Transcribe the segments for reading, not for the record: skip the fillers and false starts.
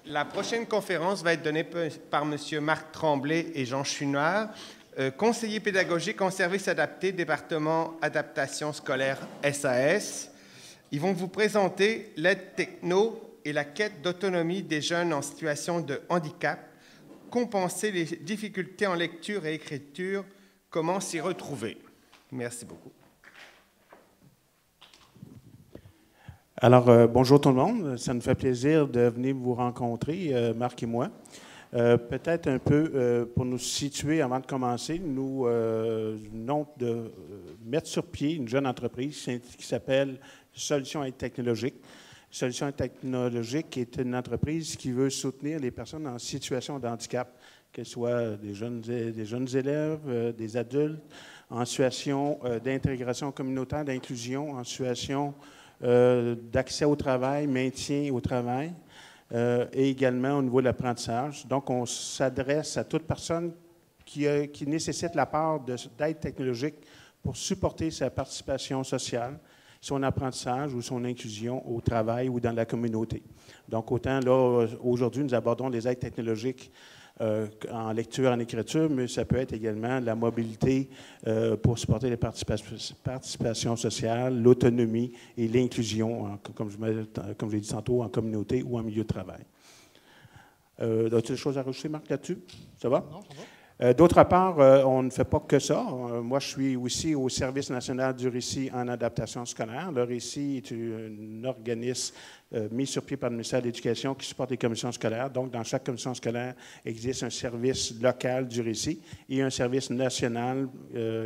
La prochaine conférence va être donnée par M. Marc Tremblay et Jean Chouinard, conseillers pédagogiques en service adapté, département adaptation scolaire SAS. Ils vont vous présenter l'aide techno et la quête d'autonomie des jeunes en situation de handicap, compenser les difficultés en lecture et écriture, comment s'y retrouver. Merci beaucoup. Alors, bonjour tout le monde. Ça nous fait plaisir de venir vous rencontrer, Marc et moi. Peut-être un peu pour nous situer avant de commencer, nous venons de mettre sur pied une jeune entreprise qui s'appelle Solutions Aide Technologique. Solutions Aide Technologique est une entreprise qui veut soutenir les personnes en situation de handicap, qu'elles soient des jeunes élèves, des adultes, en situation d'intégration communautaire, d'inclusion, en situation d'accès au travail, maintien au travail, et également au niveau de l'apprentissage. Donc, on s'adresse à toute personne qui nécessite la part d'aide technologique pour supporter sa participation sociale, son apprentissage ou son inclusion au travail ou dans la communauté. Donc, autant là, aujourd'hui, nous abordons les aides technologiques en lecture, en écriture, mais ça peut être également la mobilité pour supporter les participations sociales, l'autonomie et l'inclusion, comme je l'ai dit tantôt, en communauté ou en milieu de travail. As-tu des choses à rajouter, Marc, là-dessus? Ça va? Non, ça va. D'autre part, on ne fait pas que ça. Moi, je suis aussi au Service national du récit en adaptation scolaire. Le récit est un organisme mis sur pied par le ministère de l'Éducation qui supporte les commissions scolaires. Donc, dans chaque commission scolaire existe un service local du récit et un service national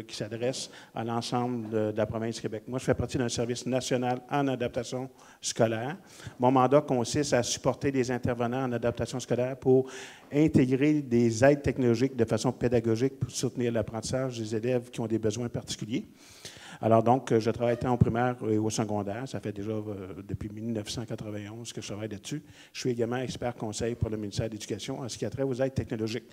qui s'adresse à l'ensemble de la province du Québec. Moi, je fais partie d'un service national en adaptation scolaire. Mon mandat consiste à supporter des intervenants en adaptation scolaire pour intégrer des aides technologiques de façon pédagogique pour soutenir l'apprentissage des élèves qui ont des besoins particuliers. Alors donc, je travaille tant au primaire et au secondaire. Ça fait déjà depuis 1991 que je travaille là-dessus. Je suis également expert conseil pour le ministère de l'Éducation en ce qui a trait aux aides technologiques.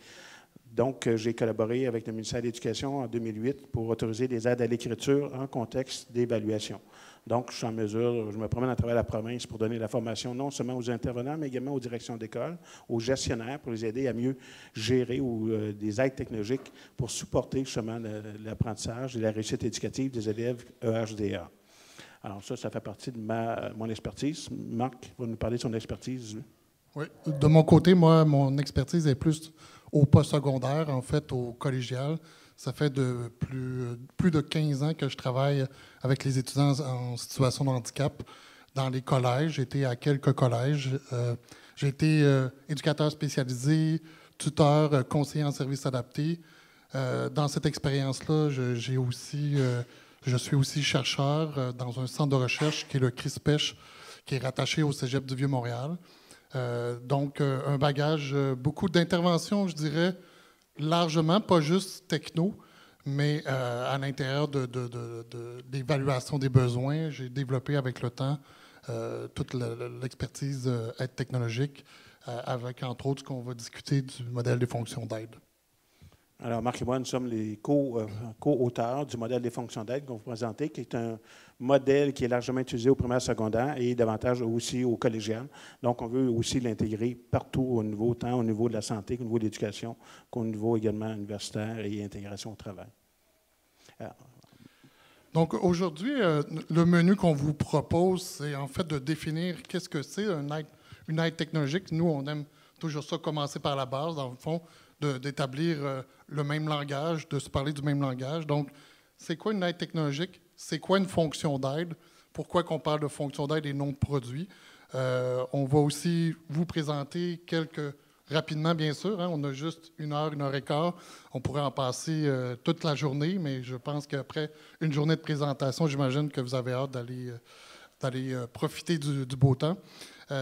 Donc, j'ai collaboré avec le ministère de l'Éducation en 2008 pour autoriser des aides à l'écriture en contexte d'évaluation. Donc, je suis en mesure, je me promène à travers la province pour donner la formation non seulement aux intervenants, mais également aux directions d'école, aux gestionnaires pour les aider à mieux gérer des aides technologiques pour supporter justement l'apprentissage et la réussite éducative des élèves EHDA. Alors ça fait partie de mon expertise. Marc va nous parler de son expertise. Oui, de mon côté, moi, mon expertise est plus au postsecondaire, en fait, au collégial. Ça fait plus de 15 ans que je travaille avec les étudiants en situation de handicap dans les collèges. J'ai été à quelques collèges. J'ai été éducateur spécialisé, tuteur, conseiller en service adapté. Dans cette expérience-là, je suis aussi chercheur dans un centre de recherche qui est le CRISPECH, qui est rattaché au Cégep du Vieux-Montréal. Donc, un bagage, beaucoup d'interventions, je dirais, largement, pas juste techno, mais à l'intérieur d'évaluation des besoins. J'ai développé avec le temps toute l'expertise aide technologique, avec, entre autres, ce qu'on va discuter du modèle des fonctions d'aide. Alors, Marc et moi, nous sommes les co-auteurs du modèle des fonctions d'aide qu'on vous présenter, qui est un modèle qui est largement utilisé au primaire secondaire et davantage aussi au collégial. Donc, on veut aussi l'intégrer partout tant au niveau de la santé qu'au niveau de l'éducation, qu'au niveau également universitaire et intégration au travail. Alors, donc, aujourd'hui, le menu qu'on vous propose, c'est en fait de définir qu'est-ce que c'est une aide technologique. Nous, on aime toujours ça commencer par la base, dans le fond, d'établir le même langage, de se parler du même langage. Donc, c'est quoi une aide technologique? C'est quoi une fonction d'aide? Pourquoi qu'on parle de fonction d'aide et non de produit? On va aussi vous présenter rapidement, bien sûr, hein, on a juste 1 heure et quart. On pourrait en passer toute la journée, mais je pense qu'après une journée de présentation, j'imagine que vous avez hâte d'aller profiter du beau temps.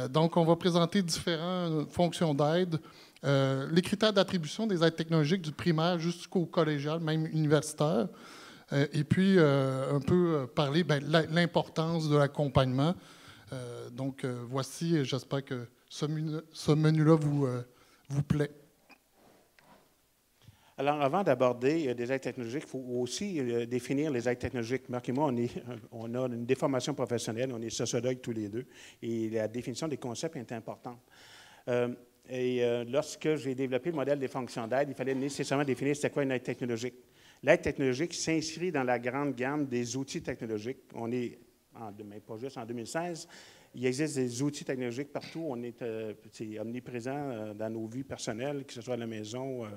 Donc, on va présenter différentes fonctions d'aide. Les critères d'attribution des aides technologiques du primaire jusqu'au collégial, même universitaire. Et puis, un peu parler de l'importance de l'accompagnement. Donc, voici, j'espère que ce menu-là vous plaît. Alors, avant d'aborder des aides technologiques, il faut aussi définir les aides technologiques. Marc et moi, on a une déformation professionnelle, on est sociologues tous les deux, et la définition des concepts est importante. Lorsque j'ai développé le modèle des fonctions d'aide, il fallait nécessairement définir c'était quoi une aide technologique. L'aide technologique s'inscrit dans la grande gamme des outils technologiques. On est, mais pas juste en 2016, il existe des outils technologiques partout. On est omniprésent dans nos vies personnelles, que ce soit à la maison,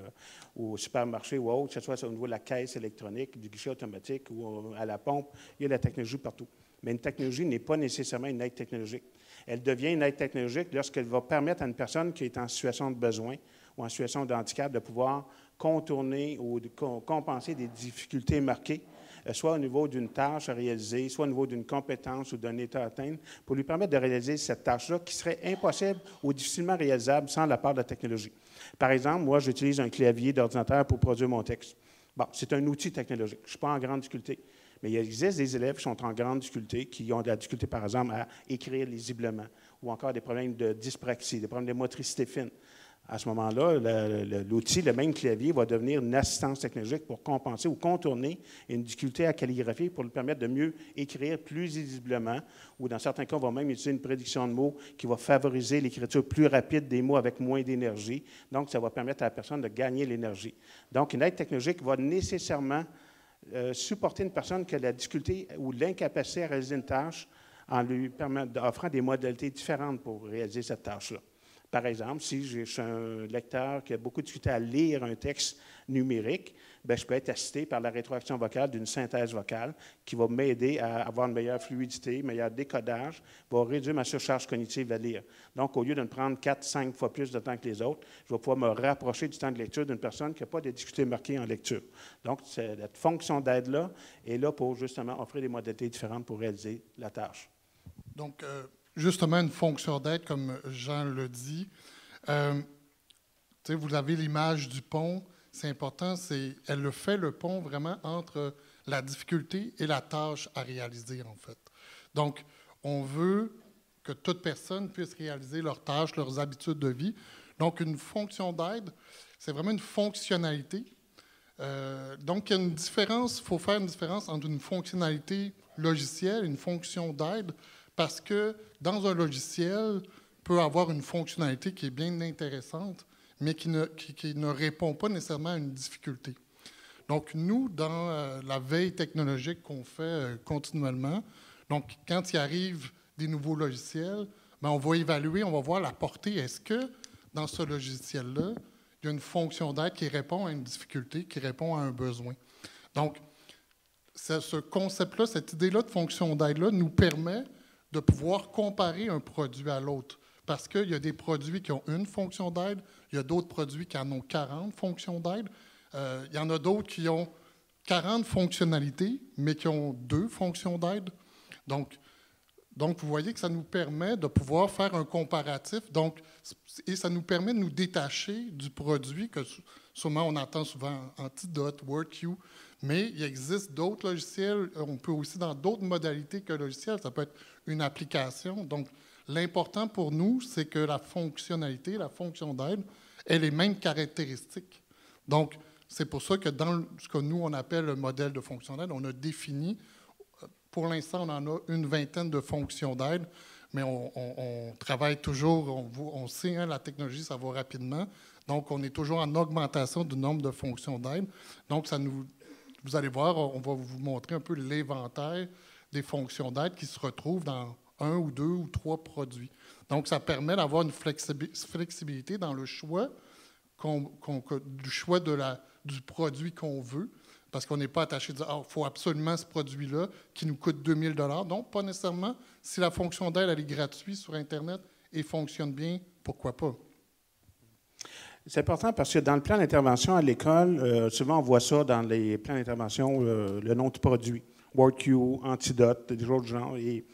au supermarché ou autre, que ce soit au niveau de la caisse électronique, du guichet automatique ou à la pompe. Il y a de la technologie partout. Mais une technologie n'est pas nécessairement une aide technologique. Elle devient une aide technologique lorsqu'elle va permettre à une personne qui est en situation de besoin ou en situation de handicap de pouvoir contourner ou de compenser des difficultés marquées, soit au niveau d'une tâche à réaliser, soit au niveau d'une compétence ou d'un état à atteindre, pour lui permettre de réaliser cette tâche-là qui serait impossible ou difficilement réalisable sans la part de la technologie. Par exemple, moi, j'utilise un clavier d'ordinateur pour produire mon texte. Bon, c'est un outil technologique. Je ne suis pas en grande difficulté. Mais il existe des élèves qui sont en grande difficulté, qui ont de la difficulté, par exemple, à écrire lisiblement, ou encore des problèmes de dyspraxie, des problèmes de motricité fine. À ce moment-là, l'outil, le même clavier, va devenir une assistance technologique pour compenser ou contourner une difficulté à calligraphie pour lui permettre de mieux écrire plus lisiblement, ou dans certains cas, on va même utiliser une prédiction de mots qui va favoriser l'écriture plus rapide des mots avec moins d'énergie. Donc, ça va permettre à la personne de gagner l'énergie. Donc, une aide technologique va nécessairement supporter une personne qui a la difficulté ou l'incapacité à réaliser une tâche en lui offrant des modalités différentes pour réaliser cette tâche-là. Par exemple, si je suis un lecteur qui a beaucoup de difficulté à lire un texte numérique, bien, je peux être assisté par la rétroaction vocale d'une synthèse vocale qui va m'aider à avoir une meilleure fluidité, meilleur décodage, va réduire ma surcharge cognitive à lire. Donc, au lieu de me prendre 4-5 fois plus de temps que les autres, je vais pouvoir me rapprocher du temps de lecture d'une personne qui n'a pas de difficultés marquées en lecture. Donc, cette fonction d'aide-là est là pour justement offrir des modalités différentes pour réaliser la tâche. Donc, justement, une fonction d'aide, comme Jean le dit. Vous avez l'image du pont. C'est important, elle fait le pont vraiment entre la difficulté et la tâche à réaliser, en fait. Donc, on veut que toute personne puisse réaliser leurs tâches, leurs habitudes de vie. Donc, une fonction d'aide, c'est vraiment une fonctionnalité. Donc, il y a une différence, il faut faire une différence entre une fonctionnalité logicielle et une fonction d'aide, parce que dans un logiciel, peut avoir une fonctionnalité qui est bien intéressante, mais qui ne répond pas nécessairement à une difficulté. Donc, nous, dans la veille technologique qu'on fait continuellement, donc quand il arrive des nouveaux logiciels, bien, on va évaluer, on va voir la portée. Est-ce que dans ce logiciel-là, il y a une fonction d'aide qui répond à une difficulté, qui répond à un besoin? Donc, ce concept-là, cette idée-là de fonction d'aide-là nous permet de pouvoir comparer un produit à l'autre. Parce qu'il y a des produits qui ont une fonction d'aide, il y a d'autres produits qui en ont 40 fonctions d'aide. Il y en a d'autres qui ont 40 fonctionnalités, mais qui ont 2 fonctions d'aide. Donc, vous voyez que ça nous permet de pouvoir faire un comparatif. Et ça nous permet de nous détacher du produit que sûrement on entend souvent Antidote, WordQ. Mais il existe d'autres logiciels. On peut aussi dans d'autres modalités que logiciel. Ça peut être une application. Donc, l'important pour nous, c'est que la fonctionnalité, la fonction d'aide, ait les mêmes caractéristiques. Donc, c'est pour ça que dans ce que nous, on appelle le modèle de fonction d'aide, on a défini, pour l'instant, on en a une vingtaine de fonctions d'aide, mais on travaille toujours, on sait, hein, la technologie, ça va rapidement. Donc, on est toujours en augmentation du nombre de fonctions d'aide. Donc, vous allez voir, on va vous montrer un peu l'éventail des fonctions d'aide qui se retrouvent dans 1 ou 2 ou 3 produits. Donc, ça permet d'avoir une flexibilité dans le choix, du produit qu'on veut, parce qu'on n'est pas attaché à dire il faut absolument ce produit-là qui nous coûte 2 000 $. Non, pas nécessairement. Si la fonction d'aide elle est gratuite sur Internet et fonctionne bien, pourquoi pas? C'est important parce que dans le plan d'intervention à l'école, souvent on voit ça dans les plans d'intervention, le nom de produit, WordQ, Antidote, des autres genres. Et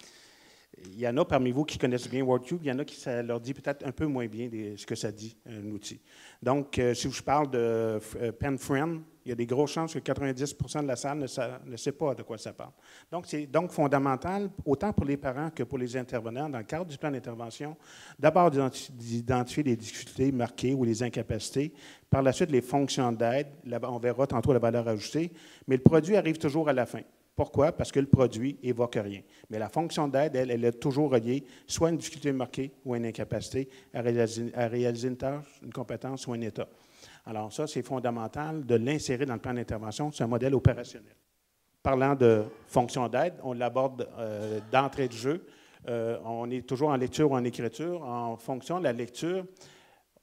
il y en a parmi vous qui connaissent bien WordQ, il y en a qui ça leur dit peut-être un peu moins bien ce que ça dit, un outil. Donc, si je parle de PenFriend, il y a des grosses chances que 90% de la salle ne sait pas de quoi ça parle. Donc, c'est donc fondamental, autant pour les parents que pour les intervenants, dans le cadre du plan d'intervention, d'abord d'identifier les difficultés marquées ou les incapacités. Par la suite, les fonctions d'aide, on verra tantôt la valeur ajoutée, mais le produit arrive toujours à la fin. Pourquoi? Parce que le produit évoque rien. Mais la fonction d'aide, elle est toujours reliée soit à une difficulté marquée ou à une incapacité à réaliser une tâche, une compétence ou un état. Alors ça, c'est fondamental de l'insérer dans le plan d'intervention. C'est un modèle opérationnel. Parlant de fonction d'aide, on l'aborde d'entrée de jeu. On est toujours en lecture ou en écriture. En fonction de la lecture,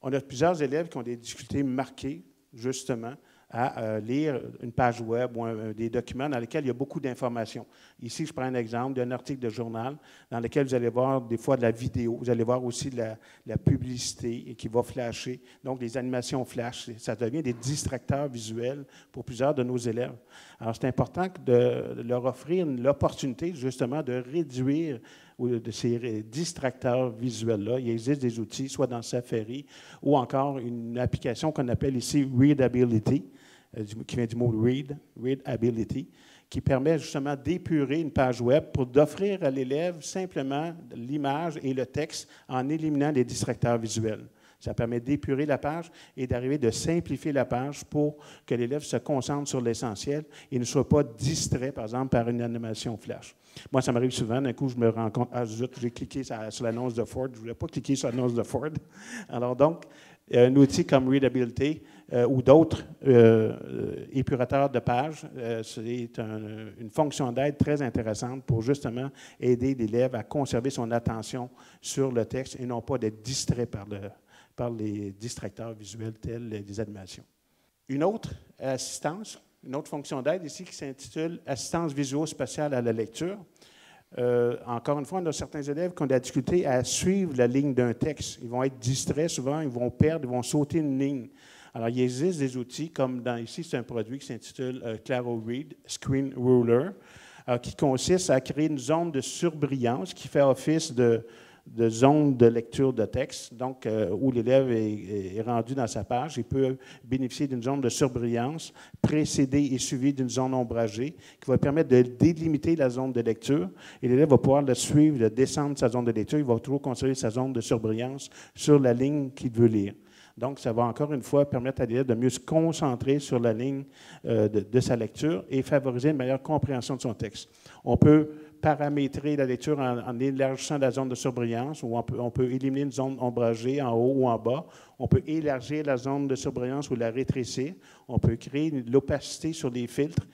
on a plusieurs élèves qui ont des difficultés marquées, justement, à lire une page web ou des documents dans lesquels il y a beaucoup d'informations. Ici, je prends un exemple d'un article de journal dans lequel vous allez voir des fois de la vidéo, vous allez voir aussi de la publicité qui va flasher, donc des animations flash. Ça devient des distracteurs visuels pour plusieurs de nos élèves. Alors, c'est important de leur offrir l'opportunité, justement, de réduire de ces distracteurs visuels-là. Il existe des outils, soit dans Safari ou encore une application qu'on appelle ici Readability, qui vient du mot Readability, qui permet justement d'épurer une page web pour d'offrir à l'élève simplement l'image et le texte en éliminant les distracteurs visuels. Ça permet d'épurer la page et d'arriver de simplifier la page pour que l'élève se concentre sur l'essentiel et ne soit pas distrait, par exemple, par une animation flash. Moi, ça m'arrive souvent. D'un coup, je me rends compte, ah zut, j'ai cliqué sur l'annonce de Ford. Je ne voulais pas cliquer sur l'annonce de Ford. Alors donc, un outil comme Readability ou d'autres épurateurs de pages, c'est une fonction d'aide très intéressante pour justement aider l'élève à conserver son attention sur le texte et non pas d'être distrait par les distracteurs visuels tels les animations. Une autre assistance, une autre fonction d'aide ici qui s'intitule « Assistance visuo-spatiale à la lecture ». Encore une fois, on a certains élèves qui ont de la difficulté à suivre la ligne d'un texte. Ils vont être distraits souvent, ils vont perdre, ils vont sauter une ligne. Alors, il existe des outils comme ici, c'est un produit qui s'intitule Claro Read Screen Ruler, qui consiste à créer une zone de surbrillance qui fait office de zone de lecture de texte, donc où l'élève est rendu dans sa page. Il peut bénéficier d'une zone de surbrillance précédée et suivie d'une zone ombragée qui va permettre de délimiter la zone de lecture et l'élève va pouvoir le suivre, de descendre sa zone de lecture. Il va toujours conserver sa zone de surbrillance sur la ligne qu'il veut lire. Donc, ça va encore une fois permettre à l'élève de mieux se concentrer sur la ligne de sa lecture et favoriser une meilleure compréhension de son texte. On peut paramétrer la lecture en élargissant la zone de surbrillance, ou on peut éliminer une zone ombragée en haut ou en bas. On peut élargir la zone de surbrillance ou la rétrécir. On peut créer de l'opacité sur des filtres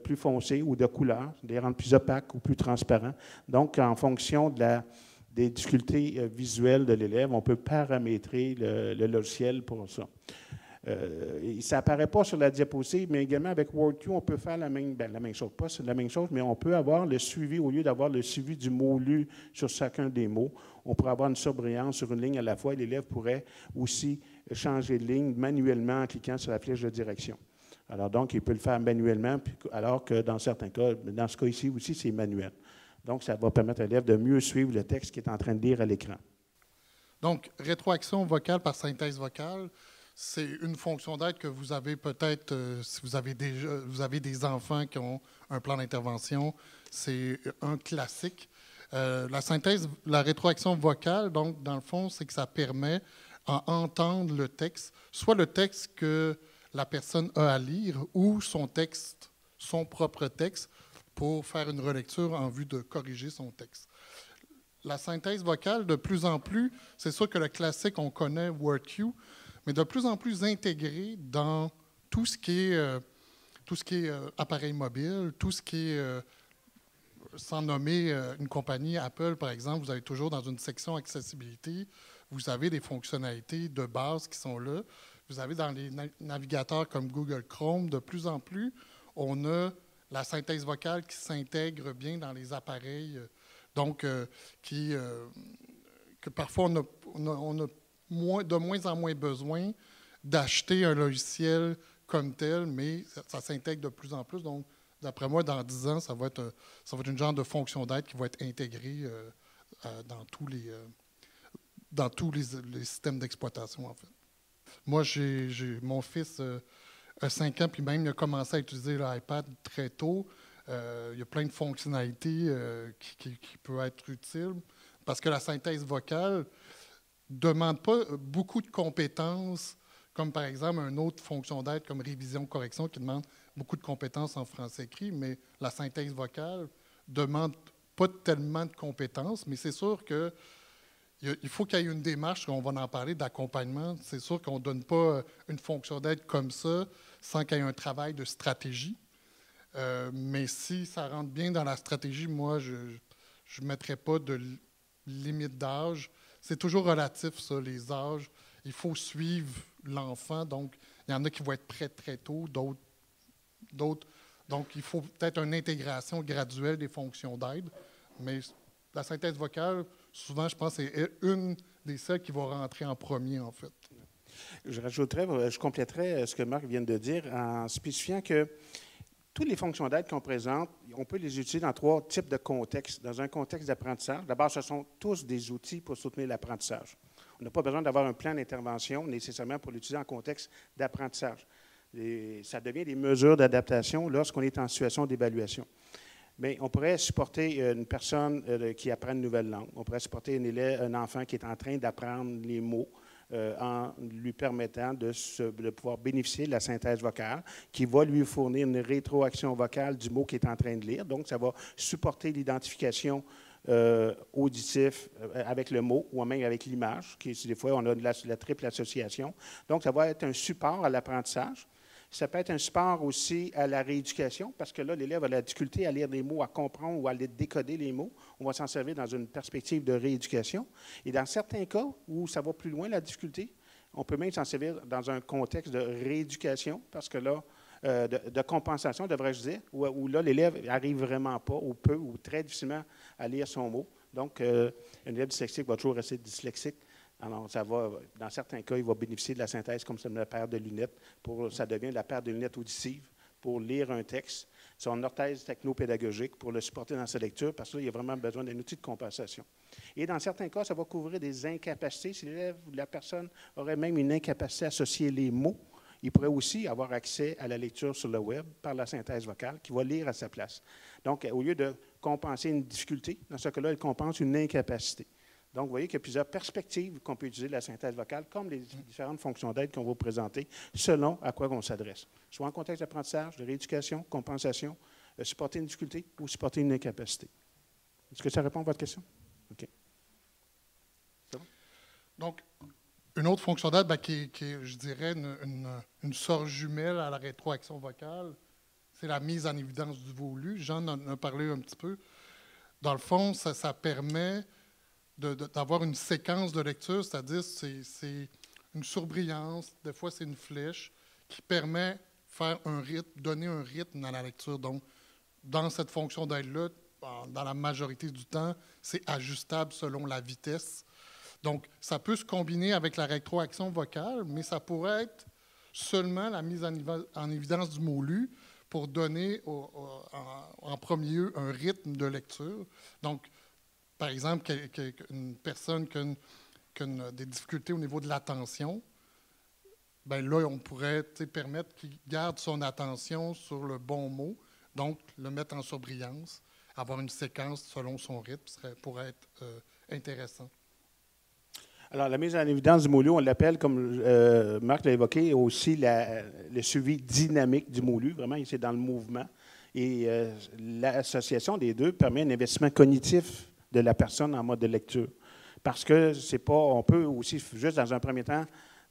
plus foncés ou de couleurs, les rendre plus opaques ou plus transparents. Donc, en fonction des difficultés visuelles de l'élève, on peut paramétrer le logiciel pour ça. Ça n'apparaît pas sur la diapositive, mais également avec WordQ, on peut faire la même chose. Pas la même chose, mais on peut avoir le suivi, au lieu d'avoir le suivi du mot lu sur chacun des mots, on pourrait avoir une surbrillance sur une ligne à la fois et l'élève pourrait aussi changer de ligne manuellement en cliquant sur la flèche de direction. Alors donc, il peut le faire manuellement, alors que dans certains cas, dans ce cas ici aussi, c'est manuel. Donc, ça va permettre à l'élève de mieux suivre le texte qu'il est en train de lire à l'écran. Donc, rétroaction vocale par synthèse vocale, c'est une fonction d'aide que vous avez peut-être, si vous avez des enfants qui ont un plan d'intervention, c'est un classique. La rétroaction vocale, donc, dans le fond, c'est que ça permet à entendre le texte, soit le texte que la personne a à lire ou son propre texte, pour faire une relecture en vue de corriger son texte. La synthèse vocale, de plus en plus, c'est sûr que le classique, on connaît WordQ, mais de plus en plus intégré dans tout ce qui est appareil mobile, tout ce qui est, sans nommer une compagnie, Apple par exemple, vous avez toujours dans une section accessibilité, vous avez des fonctionnalités de base qui sont là. Vous avez dans les navigateurs comme Google Chrome, de plus en plus, on a la synthèse vocale qui s'intègre bien dans les appareils, donc que parfois on a de moins en moins besoin d'acheter un logiciel comme tel, mais ça s'intègre de plus en plus. Donc, d'après moi, dans 10 ans, ça va être une genre de fonction d'aide qui va être intégrée dans tous les systèmes d'exploitation, en fait. Moi, j'ai mon fils a 5 ans, puis même il a commencé à utiliser l'iPad très tôt. Il y a plein de fonctionnalités qui peuvent être utiles, parce que la synthèse vocale ne demande pas beaucoup de compétences, comme par exemple une autre fonction d'aide comme révision-correction qui demande beaucoup de compétences en français écrit, mais la synthèse vocale demande pas tellement de compétences, mais c'est sûr que il faut qu'il y ait une démarche, on va en parler, d'accompagnement. C'est sûr qu'on ne donne pas une fonction d'aide comme ça sans qu'il y ait un travail de stratégie. Mais si ça rentre bien dans la stratégie, moi, je ne mettrais pas de limite d'âge. C'est toujours relatif, ça, les âges. Il faut suivre l'enfant. Donc, il y en a qui vont être prêts très tôt, d'autres. Donc, il faut peut-être une intégration graduelle des fonctions d'aide. Mais la synthèse vocale, souvent, je pense que c'est une des celles qui va rentrer en premier, en fait. Je compléterais ce que Marc vient de dire en spécifiant que toutes les fonctions d'aide qu'on présente, on peut les utiliser dans 3 types de contextes. Dans un contexte d'apprentissage, d'abord, ce sont tous des outils pour soutenir l'apprentissage. On n'a pas besoin d'avoir un plan d'intervention nécessairement pour l'utiliser en contexte d'apprentissage. Ça devient des mesures d'adaptation lorsqu'on est en situation d'évaluation. Mais on pourrait supporter une personne qui apprend une nouvelle langue. On pourrait supporter un enfant qui est en train d'apprendre les mots en lui permettant de pouvoir bénéficier de la synthèse vocale qui va lui fournir une rétroaction vocale du mot qu'il est en train de lire. Donc, ça va supporter l'identification auditive avec le mot ou même avec l'image. Des fois, on a la triple association. Donc, ça va être un support à l'apprentissage. Ça peut être un support aussi à la rééducation, parce que là, l'élève a la difficulté à lire les mots, à comprendre ou à décoder les mots. On va s'en servir dans une perspective de rééducation. Et dans certains cas où ça va plus loin, la difficulté, on peut même s'en servir dans un contexte de rééducation, parce que là, de compensation, devrais-je dire, où là, l'élève n'arrive vraiment pas, ou peu, ou très difficilement à lire son mot. Donc, un élève dyslexique va toujours rester dyslexique. Alors, dans certains cas, il va bénéficier de la synthèse comme ça, de la paire de lunettes. Ça devient la paire de lunettes auditives pour lire un texte. Son orthèse technopédagogique pour le supporter dans sa lecture, parce qu'il y a vraiment besoin d'un outil de compensation. Et dans certains cas, ça va couvrir des incapacités. Si l'élève ou la personne aurait même une incapacité à associer les mots, il pourrait aussi avoir accès à la lecture sur le web par la synthèse vocale qu'il va lire à sa place. Donc, au lieu de compenser une difficulté, dans ce cas-là, il compense une incapacité. Donc, vous voyez qu'il y a plusieurs perspectives qu'on peut utiliser de la synthèse vocale, comme les différentes fonctions d'aide qu'on va vous présenter, selon à quoi on s'adresse. Soit en contexte d'apprentissage, de rééducation, compensation, supporter une difficulté ou supporter une incapacité. Est-ce que ça répond à votre question? OK. C'est bon? Donc, une autre fonction d'aide qui est, je dirais, une sorte jumelle à la rétroaction vocale, c'est la mise en évidence du voulu. Jean en a parlé un petit peu. Dans le fond, ça permet d'avoir une séquence de lecture, c'est-à-dire c'est une surbrillance, des fois c'est une flèche, qui permet de faire un rythme, donner un rythme dans la lecture. Donc, dans cette fonction d'aide-là, dans la majorité du temps, c'est ajustable selon la vitesse. Donc, ça peut se combiner avec la rétroaction vocale, mais ça pourrait être seulement la mise en évidence du mot lu pour donner en premier lieu un rythme de lecture. Donc, par exemple, une personne qui a des difficultés au niveau de l'attention, bien là, on pourrait permettre qu'il garde son attention sur le bon mot, donc le mettre en surbrillance, avoir une séquence selon son rythme pourrait être intéressant. Alors, la mise en évidence du mot-lu, on l'appelle, comme Marc l'a évoqué, aussi le suivi dynamique du mot-lu. Vraiment, c'est dans le mouvement. Et l'association des deux permet un investissement cognitif de la personne en mode de lecture. Parce que c'est pas, on peut aussi, juste dans un premier temps,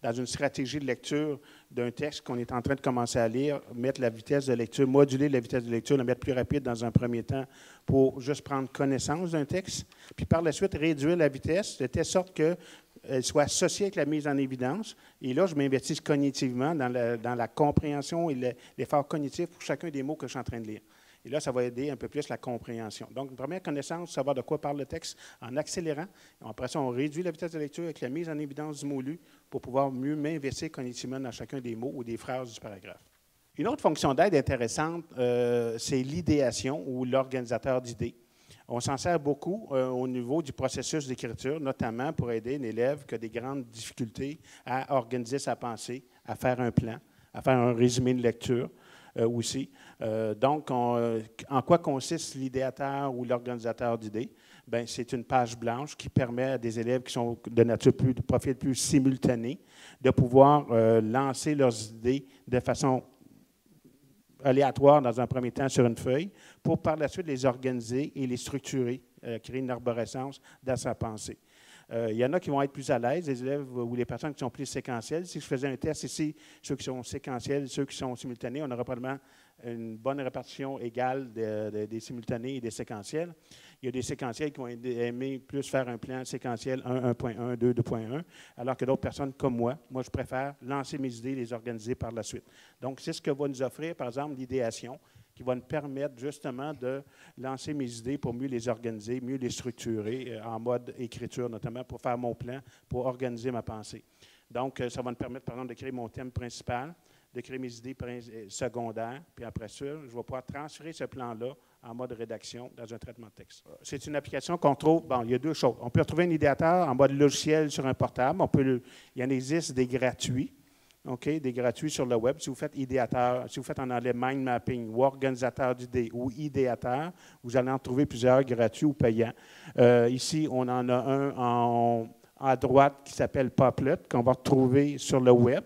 dans une stratégie de lecture d'un texte qu'on est en train de commencer à lire, mettre la vitesse de lecture, moduler la vitesse de lecture, la mettre plus rapide dans un premier temps pour juste prendre connaissance d'un texte, puis par la suite réduire la vitesse de telle sorte qu'elle soit associée avec la mise en évidence. Et là, je m'investisse cognitivement dans la compréhension et l'effort cognitif pour chacun des mots que je suis en train de lire. Et là, ça va aider un peu plus la compréhension. Donc, une première connaissance, savoir de quoi parle le texte en accélérant. Après ça, on réduit la vitesse de lecture avec la mise en évidence du mot lu pour pouvoir mieux m'investir cognitivement dans chacun des mots ou des phrases du paragraphe. Une autre fonction d'aide intéressante, c'est l'idéation ou l'organisateur d'idées. On s'en sert beaucoup au niveau du processus d'écriture, notamment pour aider un élève qui a des grandes difficultés à organiser sa pensée, à faire un plan, à faire un résumé de lecture. Aussi. Donc, en quoi consiste l'idéateur ou l'organisateur d'idées? Bien, c'est une page blanche qui permet à des élèves qui sont de profil plus simultané de pouvoir lancer leurs idées de façon aléatoires dans un premier temps sur une feuille pour par la suite les organiser et les structurer, créer une arborescence dans sa pensée. Il y en a qui vont être plus à l'aise, les élèves ou les personnes qui sont plus séquentielles. Si je faisais un test ici, ceux qui sont séquentiels, ceux qui sont simultanés, on aura probablement une bonne répartition égale des simultanés et des séquentiels. Il y a des séquentiels qui vont aimer plus faire un plan séquentiel 1, 1.1, 2, 2.1, alors que d'autres personnes comme moi, je préfère lancer mes idées et les organiser par la suite. Donc, c'est ce que va nous offrir, par exemple, l'idéation, qui va nous permettre justement de lancer mes idées pour mieux les organiser, mieux les structurer en mode écriture, notamment pour faire mon plan, pour organiser ma pensée. Donc, ça va me permettre, par exemple, de créer mon thème principal, de créer mes idées secondaires, puis après ça, je vais pouvoir transférer ce plan-là en mode rédaction dans un traitement de texte. C'est une application qu'on trouve, bon, il y a deux choses. On peut retrouver un idéateur en mode logiciel sur un portable. Il y en existe des gratuits. OK, des gratuits sur le web. Si vous faites idéateur, si vous faites en anglais mind mapping ou organisateur d'idées ou idéateur, vous allez en trouver plusieurs gratuits ou payants. Ici, on en a un à droite qui s'appelle Poplet, qu'on va retrouver sur le web.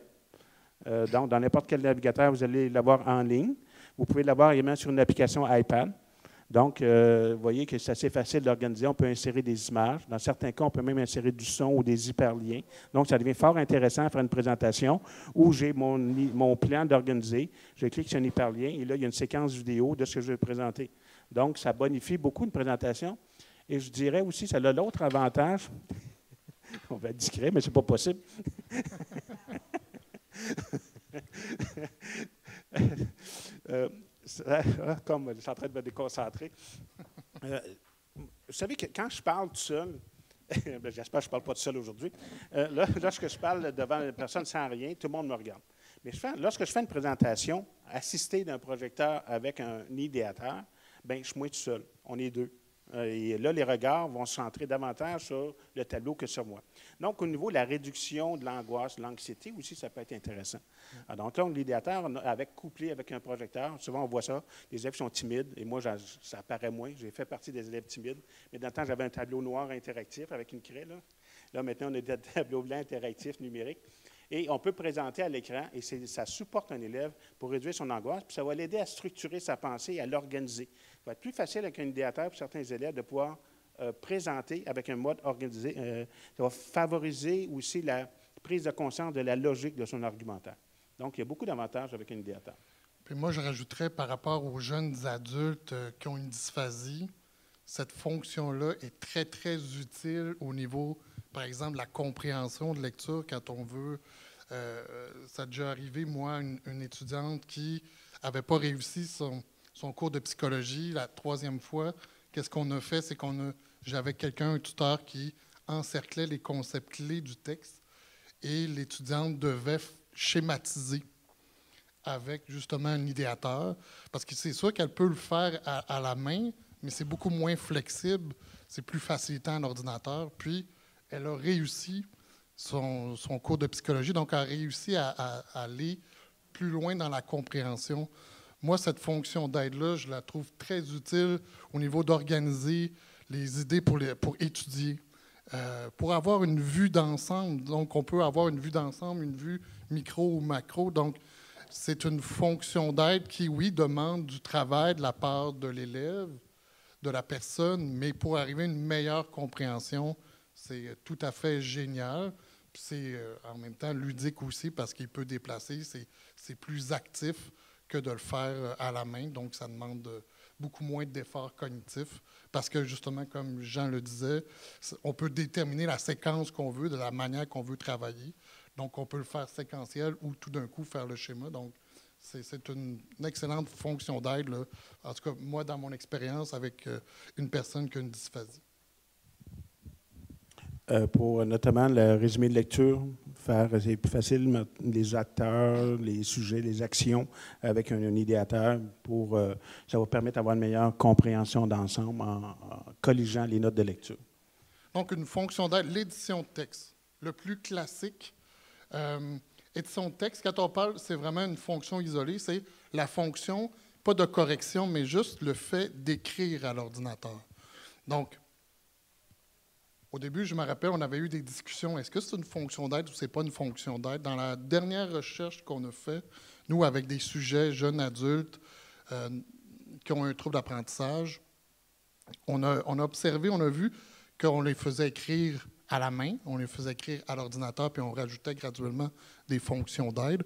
Donc, dans n'importe quel navigateur, vous allez l'avoir en ligne. Vous pouvez l'avoir également sur une application iPad. Donc, vous voyez que c'est assez facile d'organiser. On peut insérer des images. Dans certains cas, on peut même insérer du son ou des hyperliens. Donc, ça devient fort intéressant à faire une présentation où j'ai mon plan d'organiser. Je clique sur un hyperlien et là, il y a une séquence vidéo de ce que je vais présenter. Donc, ça bonifie beaucoup une présentation. Et je dirais aussi, ça a l'autre avantage. On va être discret, mais ce n'est pas possible. Comme je suis en train de me déconcentrer. Vous savez que quand je parle tout seul, j'espère que je ne parle pas tout seul aujourd'hui, lorsque je parle devant une personne sans rien, tout le monde me regarde. Mais lorsque je fais une présentation assistée d'un projecteur avec un idéateur, bien, je suis moins tout seul. On est deux. Et là, les regards vont se centrer davantage sur le tableau que sur moi. Donc, au niveau de la réduction de l'angoisse, de l'anxiété aussi, ça peut être intéressant. Alors, donc là, l'idéateur, couplé avec un projecteur, souvent on voit ça, les élèves sont timides, et moi, ça apparaît moins. J'ai fait partie des élèves timides, mais dans le temps, j'avais un tableau noir interactif avec une craie. Là maintenant, on a des tableaux blancs interactifs numériques. Et on peut présenter à l'écran, et ça supporte un élève pour réduire son angoisse, puis ça va l'aider à structurer sa pensée et à l'organiser. Ça va être plus facile avec un idéateur pour certains élèves de pouvoir présenter avec un mode organisé. Ça va favoriser aussi la prise de conscience de la logique de son argumentaire. Donc, il y a beaucoup d'avantages avec un idéateur. Puis moi, je rajouterais par rapport aux jeunes adultes qui ont une dysphasie, cette fonction-là est très, très utile au niveau, par exemple, de la compréhension de lecture quand on veut. Ça a déjà arrivé, moi, une étudiante qui n'avait pas réussi son cours de psychologie la troisième fois. Qu'est-ce qu'on a fait? C'est j'avais quelqu'un, un tuteur, qui encerclait les concepts clés du texte et l'étudiante devait schématiser avec justement un idéateur. Parce que c'est sûr qu'elle peut le faire à la main, mais c'est beaucoup moins flexible, c'est plus facilitant en ordinateur. Puis, elle a réussi son cours de psychologie, donc elle a réussi à aller plus loin dans la compréhension. Moi, cette fonction d'aide-là, je la trouve très utile au niveau d'organiser les idées pour étudier, pour avoir une vue d'ensemble. Donc, on peut avoir une vue d'ensemble, une vue micro ou macro. Donc, c'est une fonction d'aide qui, oui, demande du travail de la part de l'élève, de la personne, mais pour arriver à une meilleure compréhension, c'est tout à fait génial. Puis c'est en même temps ludique aussi parce qu'il peut déplacer, c'est plus actif que de le faire à la main, donc ça demande beaucoup moins d'efforts cognitifs parce que justement, comme Jean le disait, on peut déterminer la séquence qu'on veut, de la manière qu'on veut travailler. Donc, on peut le faire séquentiel ou tout d'un coup faire le schéma. Donc, c'est une excellente fonction d'aide, en tout cas, moi, dans mon expérience avec une personne qui a une dysphasie. Pour notamment le résumé de lecture, c'est plus facile, les acteurs, les sujets, les actions avec un idéateur, ça va permettre d'avoir une meilleure compréhension d'ensemble en colligeant les notes de lecture. Donc, une fonction d'aide, l'édition de texte, le plus classique. Édition de texte, quand on parle, c'est vraiment une fonction isolée, c'est la fonction, pas de correction, mais juste le fait d'écrire à l'ordinateur. Donc, Au début, je me rappelle, on avait eu des discussions. Est-ce que c'est une fonction d'aide ou c'est pas une fonction d'aide? Dans la dernière recherche qu'on a faite, nous, avec des sujets jeunes adultes qui ont un trouble d'apprentissage, on a observé, on a vu qu'on les faisait écrire à la main, on les faisait écrire à l'ordinateur, puis on rajoutait graduellement des fonctions d'aide.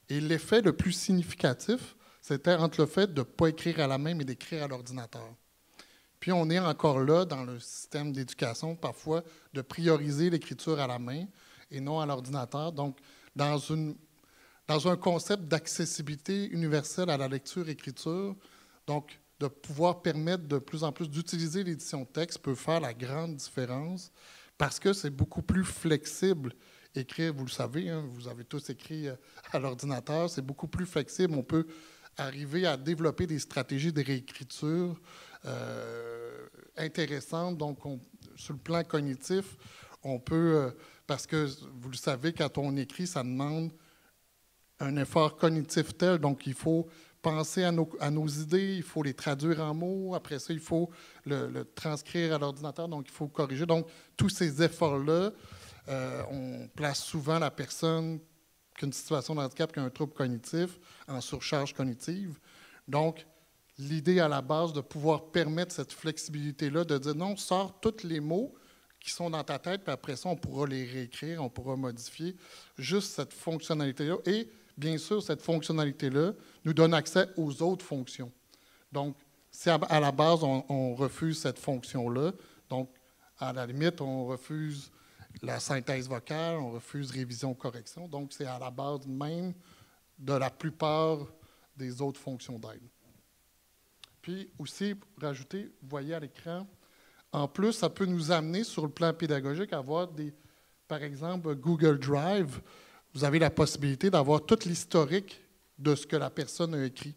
Et l'effet le plus significatif, c'était entre le fait de ne pas écrire à la main, mais d'écrire à l'ordinateur. Puis on est encore là, dans le système d'éducation, parfois, de prioriser l'écriture à la main et non à l'ordinateur. Donc, dans un concept d'accessibilité universelle à la lecture-écriture, donc de pouvoir permettre de plus en plus d'utiliser l'édition de texte peut faire la grande différence parce que c'est beaucoup plus flexible. Écrire, vous le savez, hein, vous avez tous écrit à l'ordinateur, c'est beaucoup plus flexible. On peut arriver à développer des stratégies de réécriture intéressantes. Donc, sur le plan cognitif, on peut, parce que vous le savez, quand on écrit, ça demande un effort cognitif tel, donc il faut penser à nos idées, il faut les traduire en mots, après ça, il faut le transcrire à l'ordinateur, donc il faut corriger. Donc, tous ces efforts-là, on place souvent la personne qui a une situation de handicap, qui a un trouble cognitif, en surcharge cognitive. Donc, l'idée à la base de pouvoir permettre cette flexibilité-là, de dire non, sors tous les mots qui sont dans ta tête, puis après ça, on pourra les réécrire, on pourra modifier. Juste cette fonctionnalité-là. Et bien sûr, cette fonctionnalité-là nous donne accès aux autres fonctions. Donc, si à la base, on refuse cette fonction-là, donc, à la limite, on refuse la synthèse vocale, on refuse révision-correction. Donc, c'est à la base même de la plupart des autres fonctions d'aide. Puis aussi, pour rajouter, vous voyez à l'écran, en plus, ça peut nous amener sur le plan pédagogique à avoir par exemple, Google Drive. Vous avez la possibilité d'avoir tout l'historique de ce que la personne a écrit.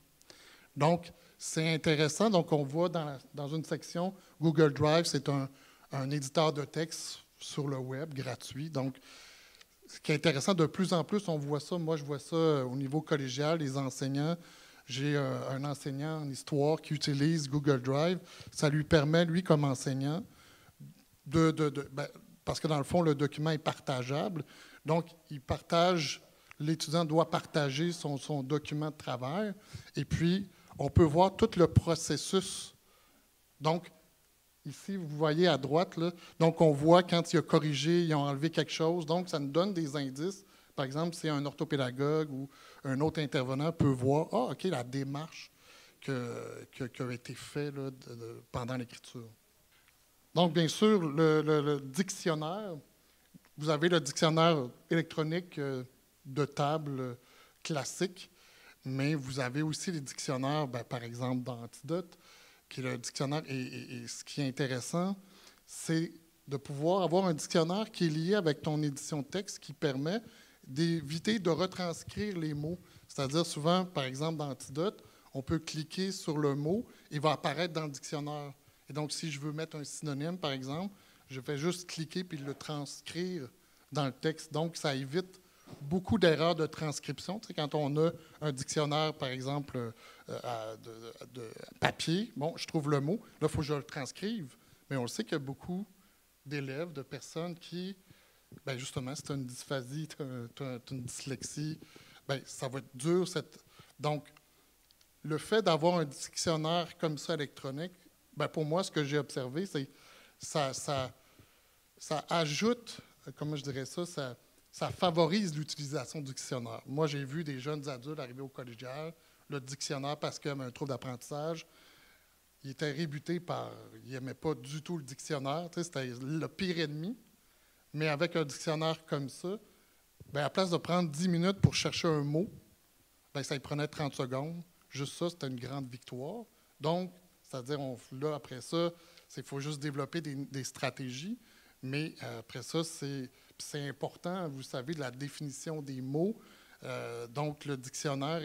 Donc, c'est intéressant. Donc, on voit dans une section, Google Drive, c'est un éditeur de texte sur le web, gratuit. Donc, ce qui est intéressant, de plus en plus, on voit ça. Moi, je vois ça au niveau collégial, les enseignants. J'ai un enseignant en histoire qui utilise Google Drive. Ça lui permet, lui, comme enseignant, parce que dans le fond, le document est partageable. Donc, l'étudiant doit partager son document de travail. Et puis, on peut voir tout le processus. Donc, ici, vous voyez à droite, là, donc on voit quand il a corrigé, ils ont enlevé quelque chose. Donc, ça nous donne des indices. Par exemple, si un orthopédagogue ou un autre intervenant peut voir, OK, la démarche qui a été faite là, pendant l'écriture. Donc, bien sûr, le dictionnaire, vous avez le dictionnaire électronique de table classique, mais vous avez aussi les dictionnaires, par exemple, d'Antidote, qui est le dictionnaire. Et ce qui est intéressant, c'est de pouvoir avoir un dictionnaire qui est lié avec ton édition de texte qui permet d'éviter de retranscrire les mots. C'est-à-dire, souvent, par exemple, dans Antidote, on peut cliquer sur le mot, il va apparaître dans le dictionnaire. Et donc, si je veux mettre un synonyme, par exemple, je fais juste cliquer puis le transcrire dans le texte. Donc, ça évite beaucoup d'erreurs de transcription. Tu sais, quand on a un dictionnaire, par exemple, de papier, bon, je trouve le mot, là, il faut que je le transcrive. Mais on le sait qu'il y a beaucoup d'élèves, de personnes qui, justement, si tu as une dysphasie, tu as une dyslexie, ça va être dur. Donc, le fait d'avoir un dictionnaire comme ça électronique, pour moi, ce que j'ai observé, c'est ça ajoute, comment je dirais ça, ça favorise l'utilisation du dictionnaire. Moi, j'ai vu des jeunes adultes arriver au collégial, le dictionnaire, parce qu'il y avait un trouble d'apprentissage, il était rébuté il n'aimait pas du tout le dictionnaire, tu sais, c'était le pire ennemi. Mais avec un dictionnaire comme ça, à la place de prendre 10 minutes pour chercher un mot, ça lui prenait 30 secondes. Juste ça, c'était une grande victoire. Donc, c'est-à-dire, là, après ça, il faut juste développer des stratégies. Mais après ça, c'est important, vous savez, de la définition des mots. Donc, le dictionnaire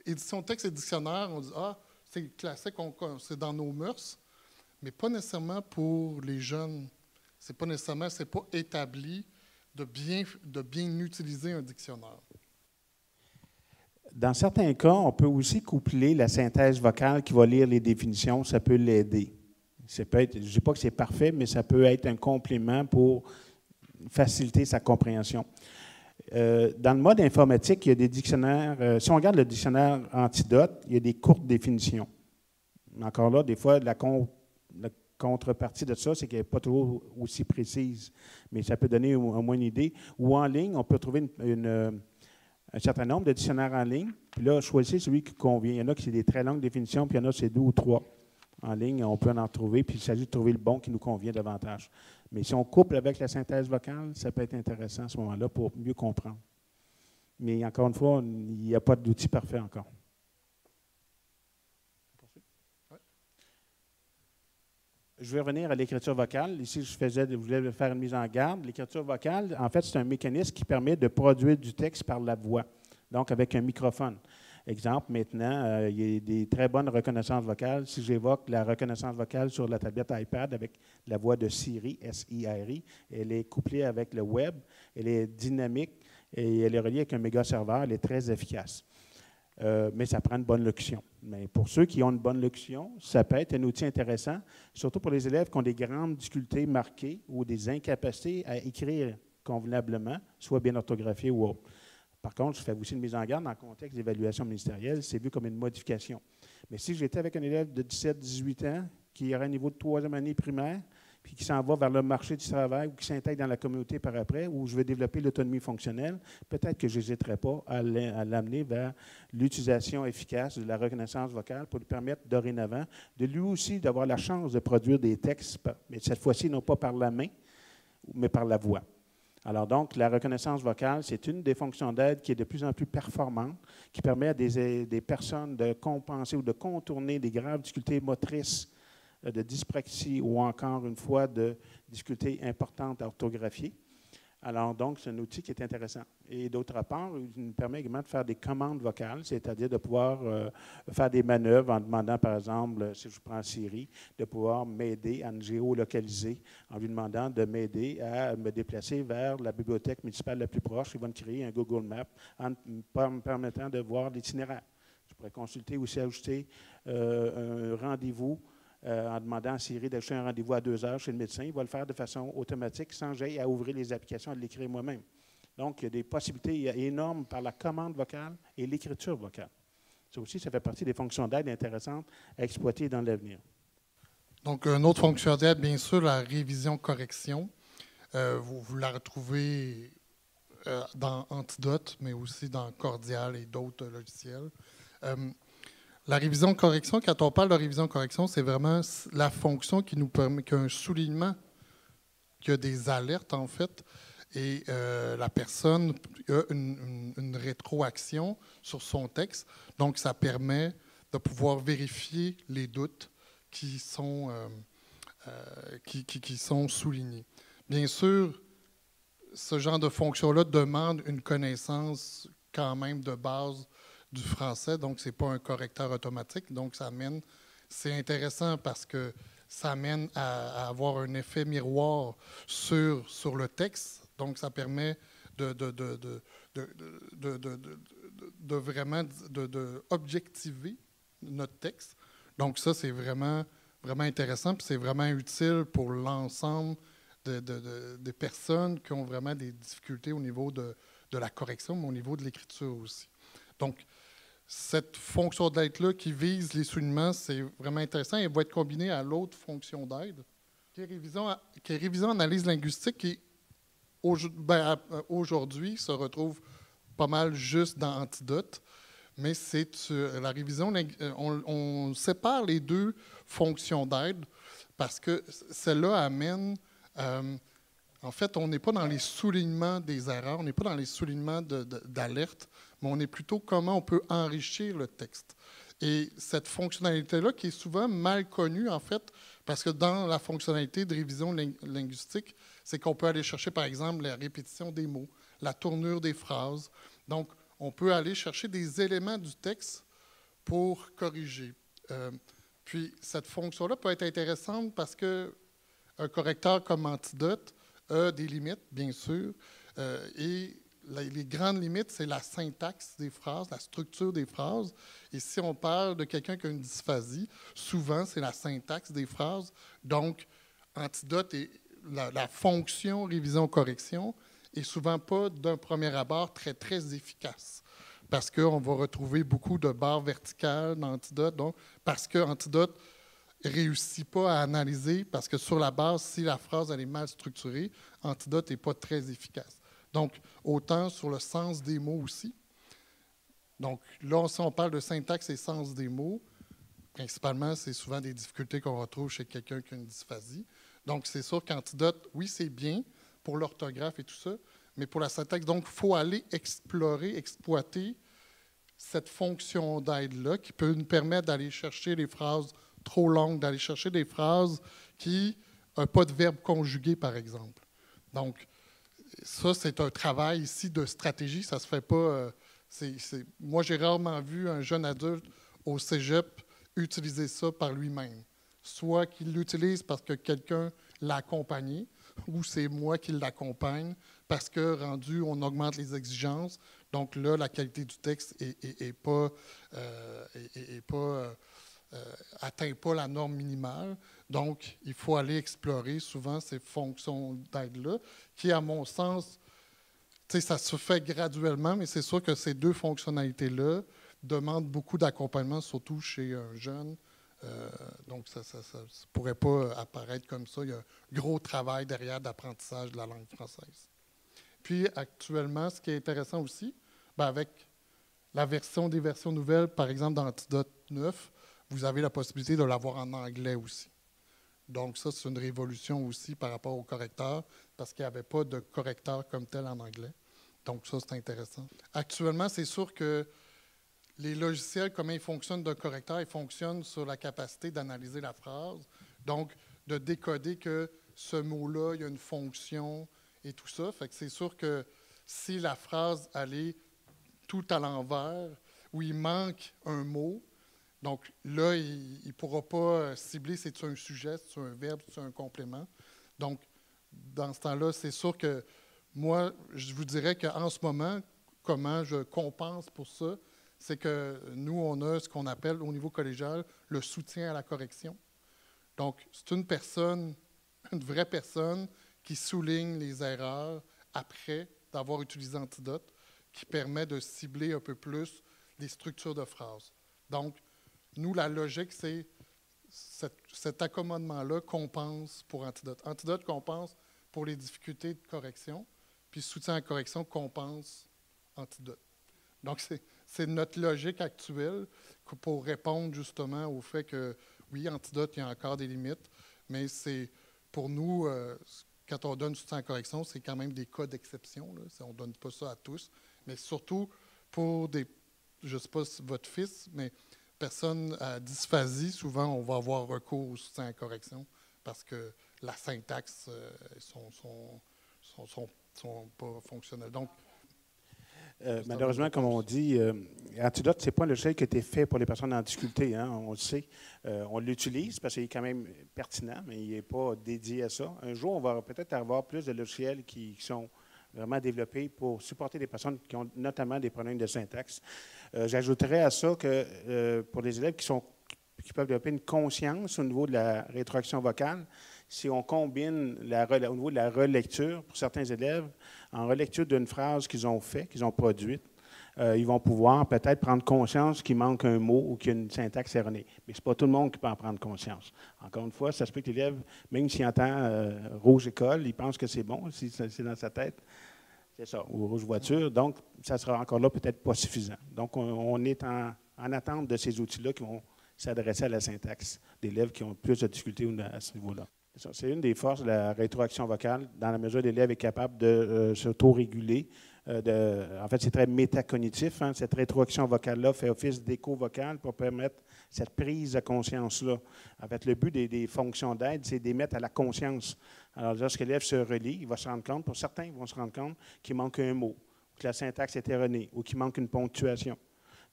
édition de texte et dictionnaire, on dit, c'est classique, c'est dans nos mœurs, mais pas nécessairement pour les jeunes. C'est pas établi de bien utiliser un dictionnaire. Dans certains cas, on peut aussi coupler la synthèse vocale qui va lire les définitions, ça peut l'aider. Je ne dis pas que c'est parfait, mais ça peut être un complément pour faciliter sa compréhension. Dans le mode informatique, il y a des dictionnaires. Si on regarde le dictionnaire Antidote, il y a des courtes définitions. Encore là, des fois, la contrepartie de ça, c'est qu'elle n'est pas toujours aussi précise, mais ça peut donner au moins une idée. Ou en ligne, on peut trouver un certain nombre de dictionnaires en ligne, puis là, choisissez celui qui convient. Il y en a qui c'est des très longues définitions, puis il y en a c'est 2 ou 3. En ligne, on peut en trouver, puis il s'agit de trouver le bon qui nous convient davantage. Mais si on couple avec la synthèse vocale, ça peut être intéressant à ce moment-là pour mieux comprendre. Mais encore une fois, il n'y a pas d'outil parfait encore. Je vais revenir à l'écriture vocale. Ici, je voulais faire une mise en garde. L'écriture vocale, en fait, c'est un mécanisme qui permet de produire du texte par la voix, donc avec un microphone. Exemple, maintenant, il y a des très bonnes reconnaissances vocales. Si j'évoque la reconnaissance vocale sur la tablette iPad avec la voix de Siri, S-I-R-I, elle est couplée avec le web, elle est dynamique et elle est reliée avec un méga serveur, elle est très efficace. Mais ça prend une bonne locution. Mais pour ceux qui ont une bonne locution, ça peut être un outil intéressant, surtout pour les élèves qui ont des grandes difficultés marquées ou des incapacités à écrire convenablement, soit bien orthographié ou autre. Par contre, je fais aussi une mise en garde dans le contexte d'évaluation ministérielle, c'est vu comme une modification. Mais si j'étais avec un élève de 17-18 ans qui aurait un niveau de 3e année primaire, puis qui s'en va vers le marché du travail ou qui s'intègre dans la communauté par après, où je veux développer l'autonomie fonctionnelle, peut-être que je n'hésiterai pas à l'amener vers l'utilisation efficace de la reconnaissance vocale pour lui permettre dorénavant de lui aussi d'avoir la chance de produire des textes, mais cette fois-ci non pas par la main, mais par la voix. Alors donc, la reconnaissance vocale, c'est une des fonctions d'aide qui est de plus en plus performante, qui permet à des personnes de compenser ou de contourner des graves difficultés motrices de dyspraxie ou encore une fois de difficultés importantes à orthographier. Alors donc, c'est un outil qui est intéressant. Et d'autre part, il nous permet également de faire des commandes vocales, c'est-à-dire de pouvoir faire des manœuvres en demandant, par exemple, si je prends Siri, de pouvoir m'aider à me géolocaliser, en lui demandant de m'aider à me déplacer vers la bibliothèque municipale la plus proche. Il va me créer un Google Maps en me permettant de voir l'itinéraire. Je pourrais consulter aussi, ajouter un rendez-vous en demandant à Siri d'ajouter un rendez-vous à 2 heures chez le médecin. Il va le faire de façon automatique sans que j'aille à ouvrir les applications et l'écrire moi-même. Donc, il y a des possibilités énormes par la commande vocale et l'écriture vocale. Ça aussi, ça fait partie des fonctions d'aide intéressantes à exploiter dans l'avenir. Donc, une autre fonction d'aide, bien sûr, la révision-correction. Vous la retrouvez dans Antidote, mais aussi dans Cordial et d'autres logiciels. La révision-correction, quand on parle de révision-correction, c'est vraiment la fonction qui nous permet, qu'il y a un soulignement, qu'il y a des alertes, en fait, et la personne a une rétroaction sur son texte. Donc, ça permet de pouvoir vérifier les doutes qui sont soulignés. Bien sûr, ce genre de fonction-là demande une connaissance quand même de base du français, donc ce n'est pas un correcteur automatique. Donc, c'est intéressant parce que ça amène à avoir un effet miroir sur le texte. Donc, ça permet de vraiment objectiver notre texte. Donc, ça, c'est vraiment intéressant, puis c'est vraiment utile pour l'ensemble des personnes qui ont vraiment des difficultés au niveau de la correction, mais au niveau de l'écriture aussi. Donc, cette fonction d'aide-là qui vise les soulignements, c'est vraiment intéressant. Elle va être combinée à l'autre fonction d'aide, qui est révision analyse linguistique, qui aujourd'hui se retrouve pas mal juste dans Antidote, mais c'est la révision, on sépare les deux fonctions d'aide parce que celle-là amène, en fait, on n'est pas dans les soulignements des erreurs, on n'est pas dans les soulignements d'alerte, mais on est plutôt comment on peut enrichir le texte. Et cette fonctionnalité-là, qui est souvent mal connue, en fait, parce que dans la fonctionnalité de révision linguistique, c'est qu'on peut aller chercher, par exemple, la répétition des mots, la tournure des phrases. Donc, on peut aller chercher des éléments du texte pour corriger. Puis, cette fonction-là peut être intéressante parce qu'un correcteur comme Antidote a des limites, bien sûr, et les grandes limites, c'est la syntaxe des phrases, la structure des phrases. Et si on parle de quelqu'un qui a une dysphasie, souvent, c'est la syntaxe des phrases. Donc, Antidote et la fonction révision-correction est souvent pas, d'un premier abord, très, très efficace. Parce qu'on va retrouver beaucoup de barres verticales dans Antidote. Donc, parce que Antidote ne réussit pas à analyser, parce que sur la base, si la phrase elle est mal structurée, Antidote n'est pas très efficace. Donc, autant sur le sens des mots aussi. Donc, là, si on parle de syntaxe et sens des mots, principalement, c'est souvent des difficultés qu'on retrouve chez quelqu'un qui a une dysphasie. Donc, c'est sûr qu'Antidote, oui, c'est bien pour l'orthographe et tout ça, mais pour la syntaxe, donc, il faut aller explorer, exploiter cette fonction d'aide-là qui peut nous permettre d'aller chercher les phrases trop longues, d'aller chercher des phrases qui n'ont pas de verbe conjugué, par exemple. Donc, ça, c'est un travail ici de stratégie. Ça ne se fait pas. Moi, j'ai rarement vu un jeune adulte au cégep utiliser ça par lui-même. Soit qu'il l'utilise parce que quelqu'un l'a accompagné, ou c'est moi qui l'accompagne, parce que rendu, on augmente les exigences. Donc là, la qualité du texte atteint pas la norme minimale. Donc, il faut aller explorer souvent ces fonctions d'aide-là, qui, à mon sens, ça se fait graduellement, mais c'est sûr que ces deux fonctionnalités-là demandent beaucoup d'accompagnement, surtout chez un jeune. Donc, ça ne pourrait pas apparaître comme ça. Il y a un gros travail derrière d'apprentissage de la langue française. Puis, actuellement, ce qui est intéressant aussi, avec des versions nouvelles, par exemple, dans Antidote 9, vous avez la possibilité de l'avoir en anglais aussi. Donc, ça, c'est une révolution aussi par rapport au correcteur, parce qu'il n'y avait pas de correcteur comme tel en anglais. Donc, ça, c'est intéressant. Actuellement, c'est sûr que les logiciels, comment ils fonctionnent d'un correcteur, ils fonctionnent sur la capacité d'analyser la phrase, donc de décoder que ce mot-là, il y a une fonction et tout ça. Fait que c'est sûr que si la phrase, elle est tout à l'envers, où il manque un mot, donc là, il ne pourra pas cibler si c'est un sujet, si c'est un verbe, si c'est un complément. Donc, dans ce temps-là, c'est sûr que moi, je vous dirais qu'en ce moment, comment je compense pour ça, c'est que nous, on a ce qu'on appelle au niveau collégial le soutien à la correction. Donc, c'est une vraie personne qui souligne les erreurs après d'avoir utilisé Antidote, qui permet de cibler un peu plus les structures de phrases. Donc, nous, la logique, c'est cet accommodement-là compense pour Antidote. Antidote compense pour les difficultés de correction, puis soutien à la correction compense Antidote. Donc, c'est notre logique actuelle pour répondre justement au fait que, oui, Antidote, il y a encore des limites, mais c'est pour nous, quand on donne soutien à la correction, c'est quand même des cas d'exception. On ne donne pas ça à tous, mais surtout pour je ne sais pas si votre fils, mais personnes à dysphasie, souvent, on va avoir recours au soutien à la correction parce que la syntaxe sont pas fonctionnelles. Donc, malheureusement, comme on dit, Antidote, ce n'est pas un logiciel qui a été fait pour les personnes en difficulté. Hein, on le sait. On l'utilise parce qu'il est quand même pertinent, mais il n'est pas dédié à ça. Un jour, on va peut-être avoir plus de logiciels qui sont vraiment développés pour supporter les personnes qui ont notamment des problèmes de syntaxe. J'ajouterais à ça que pour les élèves qui peuvent développer une conscience au niveau de la rétroaction vocale, si on combine au niveau de la relecture, pour certains élèves, en relecture d'une phrase qu'ils ont produite, ils vont pouvoir peut-être prendre conscience qu'il manque un mot ou qu'il y a une syntaxe erronée. Mais ce n'est pas tout le monde qui peut en prendre conscience. Encore une fois, ça se peut que l'élève, même s'il entend rouge école, il pense que c'est bon, si c'est dans sa tête. C'est ça, ou rouge voiture. Donc, ça sera encore là peut-être pas suffisant. Donc, on est en attente de ces outils-là qui vont s'adresser à la syntaxe d'élèves qui ont plus de difficultés à ce niveau-là. C'est une des forces de la rétroaction vocale, dans la mesure où l'élève est capable de s'auto-réguler. En fait, c'est très métacognitif. Hein. Cette rétroaction vocale-là fait office d'écho vocal pour permettre cette prise de conscience-là. En fait, le but des fonctions d'aide, c'est d'émettre à la conscience. Alors, lorsque l'élève se relie, il va se rendre compte, pour certains, ils vont se rendre compte qu'il manque un mot, que la syntaxe est erronée ou qu'il manque une ponctuation.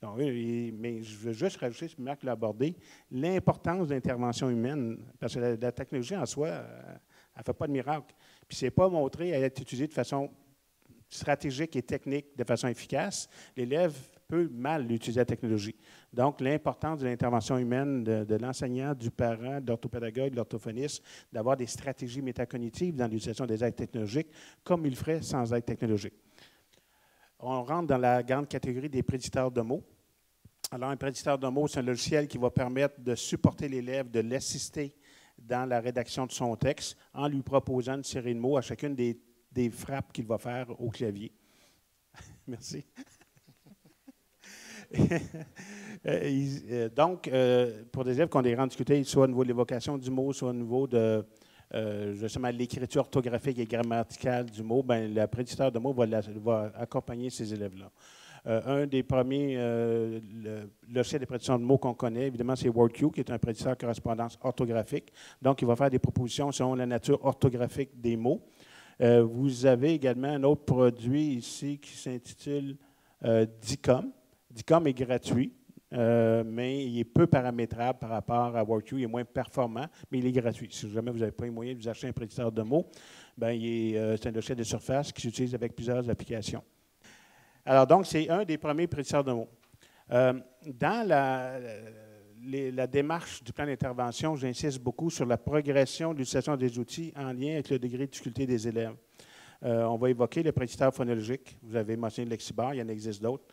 Donc, mais je veux juste rajouter, ce que Marc l'a abordé, l'importance de l'intervention humaine, parce que la technologie en soi, elle ne fait pas de miracle. Puis, ce n'est pas montré à être utilisé de façon stratégique et technique de façon efficace, l'élève peut mal utiliser la technologie. Donc, l'importance de l'intervention humaine de l'enseignant, du parent, de l'orthopédagogue, de l'orthophoniste, d'avoir des stratégies métacognitives dans l'utilisation des aides technologiques, comme il le ferait sans aide technologique. On rentre dans la grande catégorie des prédicteurs de mots. Alors, un prédicteur de mots, c'est un logiciel qui va permettre de supporter l'élève, de l'assister dans la rédaction de son texte en lui proposant une série de mots à chacune des frappes qu'il va faire au clavier. Merci. Donc, pour des élèves qui ont des grandes difficultés, soit au niveau de l'évocation du mot, soit au niveau de justement l'écriture orthographique et grammaticale du mot, bien, le prédicteur de mots va accompagner ces élèves-là. Un des premiers logiciels de prédiction de mots qu'on connaît, évidemment, c'est WordQ, qui est un prédicteur de correspondance orthographique. Donc, il va faire des propositions selon la nature orthographique des mots. Vous avez également un autre produit ici qui s'intitule DICOM. DICOM est gratuit, mais il est peu paramétrable par rapport à WordQ. Il est moins performant, mais il est gratuit. Si jamais vous n'avez pas les moyens de vous acheter un prédicteur de mots, c'est un logiciel de surface qui s'utilise avec plusieurs applications. Alors, donc, c'est un des premiers prédicteurs de mots. Dans la démarche du plan d'intervention, j'insiste beaucoup sur la progression de l'utilisation des outils en lien avec le degré de difficulté des élèves. On va évoquer le prédicteur phonologique. Vous avez mentionné le Lexibar, il y en existe d'autres.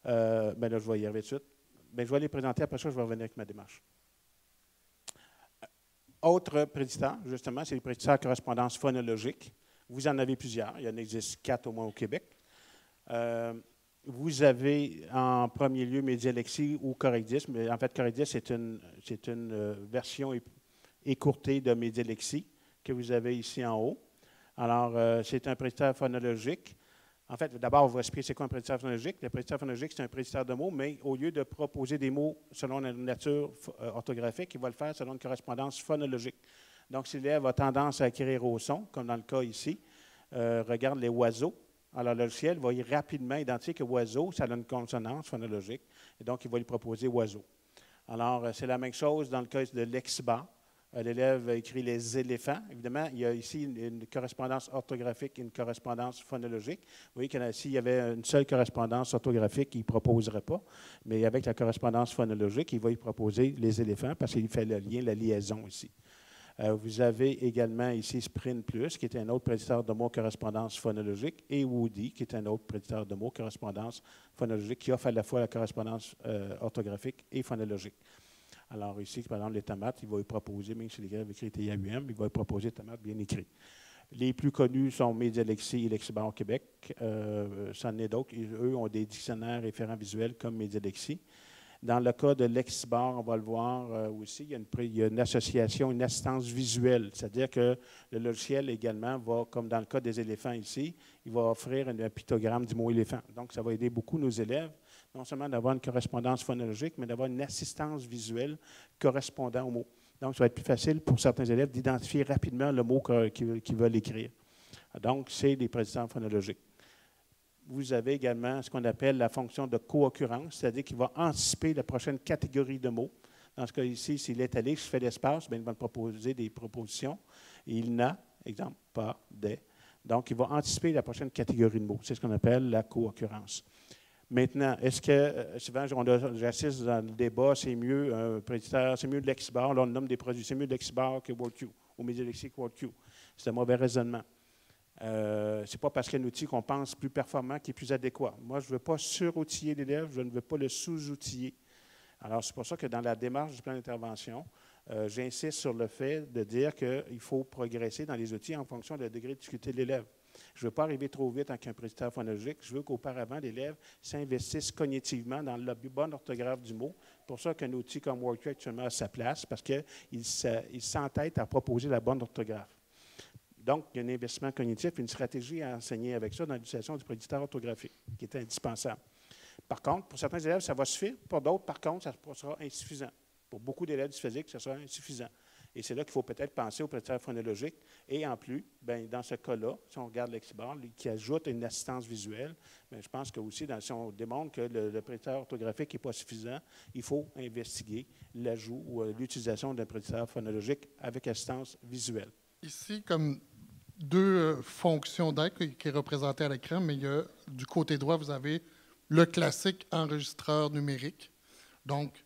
Là, je vais y arriver tout de suite. Je vais les présenter, après ça, je vais revenir avec ma démarche. Autre prédicteur, justement, c'est le prédicteur correspondance phonologique. Vous en avez plusieurs. Il y en existe 4 au moins au Québec. Vous avez en premier lieu Médialexie ou Correcdis. Mais en fait, Correcdis, c'est une version écourtée de Médialexie que vous avez ici en haut. Alors, c'est un prédicteur phonologique. En fait, d'abord, on va expliquer c'est quoi un prédicteur phonologique. Le prédicteur phonologique, c'est un prédicteur de mots, mais au lieu de proposer des mots selon la nature orthographique, il va le faire selon une correspondance phonologique. Donc, si l'élève a tendance à écrire au son, comme dans le cas ici, regarde les oiseaux. Alors, le logiciel va rapidement identifier que oiseau, ça a une consonance phonologique, et donc il va lui proposer oiseau. Alors, c'est la même chose dans le cas de Lexibar. L'élève écrit les éléphants. Évidemment, il y a ici une correspondance orthographique et une correspondance phonologique. Vous voyez que s'il y avait une seule correspondance orthographique, il ne proposerait pas. Mais avec la correspondance phonologique, il va y proposer les éléphants parce qu'il fait le lien, la liaison ici. Vous avez également ici Sprint Plus, qui est un autre prédicteur de mots correspondance phonologique, et Woody, qui est un autre prédicteur de mots correspondance phonologique, qui offre à la fois la correspondance orthographique et phonologique. Alors ici, par exemple, les tomates, il va y proposer, même si les élèves écrivent TAUM, il va y proposer tomates bien écrites. Les plus connus sont Médialexie et Lexibar au Québec. Ça en est d'autres. Eux ont des dictionnaires référents visuels comme Médialexie. Dans le cas de Lexibar, on va le voir aussi, il y a une association, une assistance visuelle. C'est-à-dire que le logiciel également va, comme dans le cas des éléphants ici, il va offrir un pictogramme du mot éléphant. Donc, ça va aider beaucoup nos élèves, non seulement d'avoir une correspondance phonologique, mais d'avoir une assistance visuelle correspondant au mot. Donc, ça va être plus facile pour certains élèves d'identifier rapidement le mot qu'ils veulent écrire. Donc, c'est des prédicteurs phonologiques. Vous avez également ce qu'on appelle la fonction de co-occurrence, c'est-à-dire qu'il va anticiper la prochaine catégorie de mots. Dans ce cas ici, s'il est allé, je fais l'espace, il va me proposer des propositions. Il n'a, exemple, pas, des. Donc, il va anticiper la prochaine catégorie de mots. C'est ce qu'on appelle la co-occurrence. Maintenant, est-ce que, souvent, j'assiste dans le débat, c'est mieux un prédicteur, c'est mieux de Lexibar, là on nomme des produits, c'est mieux de Lexibar que WordQ, ou Médialexie que WordQ. C'est un mauvais raisonnement. Ce n'est pas parce qu'il y a un outil qu'on pense plus performant qui est plus adéquat. Moi, je ne veux pas sur-outiller l'élève, je ne veux pas le sous-outiller. Alors, c'est pour ça que dans la démarche du plan d'intervention, j'insiste sur le fait de dire qu'il faut progresser dans les outils en fonction du degré de difficulté de l'élève. Je ne veux pas arriver trop vite avec un prédicteur phonologique. Je veux qu'auparavant, l'élève s'investisse cognitivement dans la bonne orthographe du mot. C'est pour ça qu'un outil comme WordQ actuellement a sa place, parce qu'il s'entête à proposer la bonne orthographe. Donc, il y a un investissement cognitif et une stratégie à enseigner avec ça dans l'utilisation du prédicteur orthographique, qui est indispensable. Par contre, pour certains élèves, ça va suffire. Pour d'autres, par contre, ça sera insuffisant. Pour beaucoup d'élèves du physique, ça sera insuffisant. Et c'est là qu'il faut peut-être penser au prédicteur phonologique. Et en plus, dans ce cas-là, si on regarde Lexibar, qui ajoute une assistance visuelle, je pense que aussi, si on démontre que le prédicteur orthographique n'est pas suffisant, il faut investiguer l'ajout ou l'utilisation d'un prédicteur phonologique avec assistance visuelle. Ici, comme deux fonctions d'aide qui est représentée à l'écran, mais du côté droit, vous avez le classique enregistreur numérique. Donc,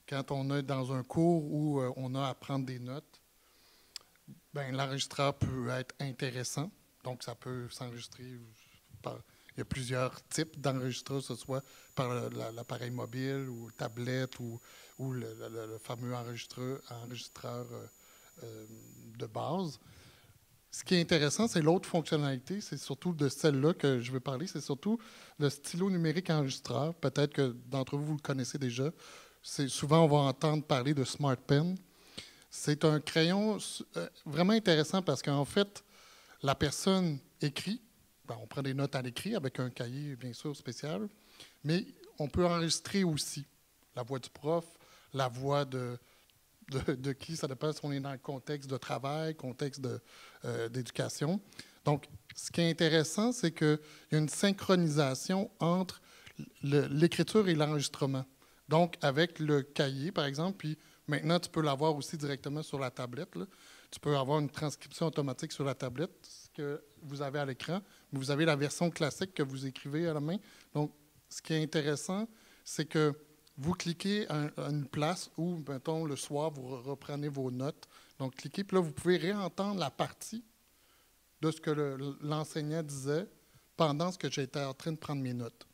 quand on est dans un cours où on a à prendre des notes, ben, l'enregistreur peut être intéressant. Donc, ça peut s'enregistrer il y a plusieurs types d'enregistreurs, que ce soit par l'appareil mobile ou tablette ou le fameux enregistreur de base. Ce qui est intéressant, c'est l'autre fonctionnalité, c'est surtout de celle-là que je veux parler, c'est surtout le stylo numérique enregistreur. Peut-être que d'entre vous, vous le connaissez déjà. Souvent, on va entendre parler de Smart Pen. C'est un crayon vraiment intéressant parce qu'en fait, la personne écrit. Ben, on prend des notes à l'écrit avec un cahier, bien sûr, spécial, mais on peut enregistrer aussi la voix du prof, la voix de qui, ça dépend si on est dans le contexte de travail, contexte d'éducation. Donc, ce qui est intéressant, c'est qu'il y a une synchronisation entre l'écriture et l'enregistrement. Donc, avec le cahier, par exemple, puis maintenant, tu peux l'avoir aussi directement sur la tablette, là. Tu peux avoir une transcription automatique sur la tablette, ce que vous avez à l'écran. Vous avez la version classique que vous écrivez à la main. Donc, ce qui est intéressant, c'est que vous cliquez à une place où, mettons, le soir, vous reprenez vos notes. Donc, cliquez, puis là, vous pouvez réentendre la partie de ce que l'enseignant disait pendant ce que j'étais en train de prendre mes notes.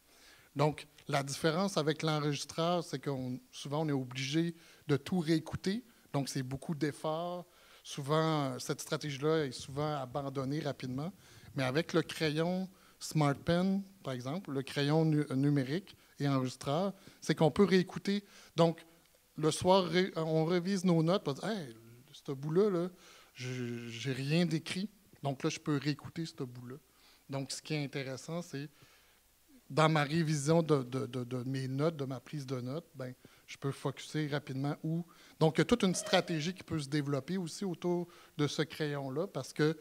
Donc, la différence avec l'enregistreur, c'est que souvent, on est obligé de tout réécouter. Donc, c'est beaucoup d'efforts. Souvent, cette stratégie-là est souvent abandonnée rapidement. Mais avec le crayon Smart Pen, par exemple, le crayon numérique et enregistreur, c'est qu'on peut réécouter. Donc, le soir, on revise nos notes, on dit « Hey, ce bout-là, là, j'ai rien d'écrit. » Donc là, je peux réécouter ce bout-là. Donc, ce qui est intéressant, c'est dans ma révision de mes notes, de ma prise de notes, ben, je peux focusser rapidement où. Donc, il y a toute une stratégie qui peut se développer aussi autour de ce crayon-là parce que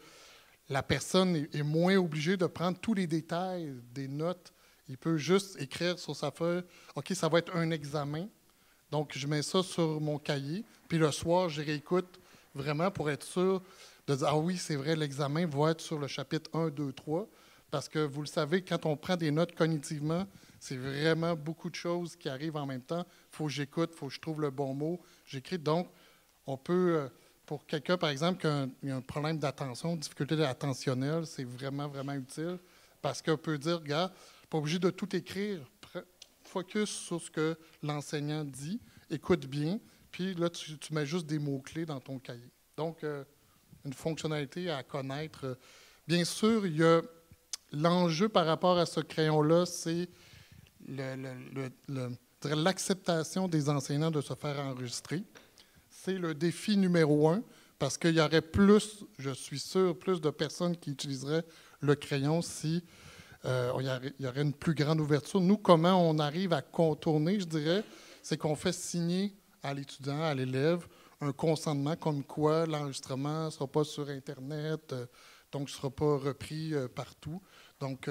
la personne est moins obligée de prendre tous les détails des notes. Il peut juste écrire sur sa feuille, « OK, ça va être un examen. » Donc, je mets ça sur mon cahier. Puis le soir, je réécoute vraiment pour être sûr de dire, « Ah oui, c'est vrai, l'examen va être sur le chapitre 1, 2, 3. » Parce que vous le savez, quand on prend des notes cognitivement, c'est vraiment beaucoup de choses qui arrivent en même temps. Il faut que j'écoute, il faut que je trouve le bon mot. J'écris. Donc, on peut, pour quelqu'un, par exemple, qui a un problème d'attention, difficulté attentionnelle, c'est vraiment, vraiment utile. Parce qu'on peut dire, regarde, pas obligé de tout écrire. Focus sur ce que l'enseignant dit, écoute bien, puis là, tu mets juste des mots-clés dans ton cahier. Donc, une fonctionnalité à connaître. Bien sûr, il y a l'enjeu par rapport à ce crayon-là, c'est l'acceptation des enseignants de se faire enregistrer. C'est le défi numéro 1, parce qu'il y aurait plus, je suis sûr, plus de personnes qui utiliseraient le crayon si il y aurait une plus grande ouverture. Nous, comment on arrive à contourner, je dirais, c'est qu'on fait signer à l'étudiant, à l'élève, un consentement comme quoi l'enregistrement ne sera pas sur Internet, donc ne sera pas repris partout. Donc,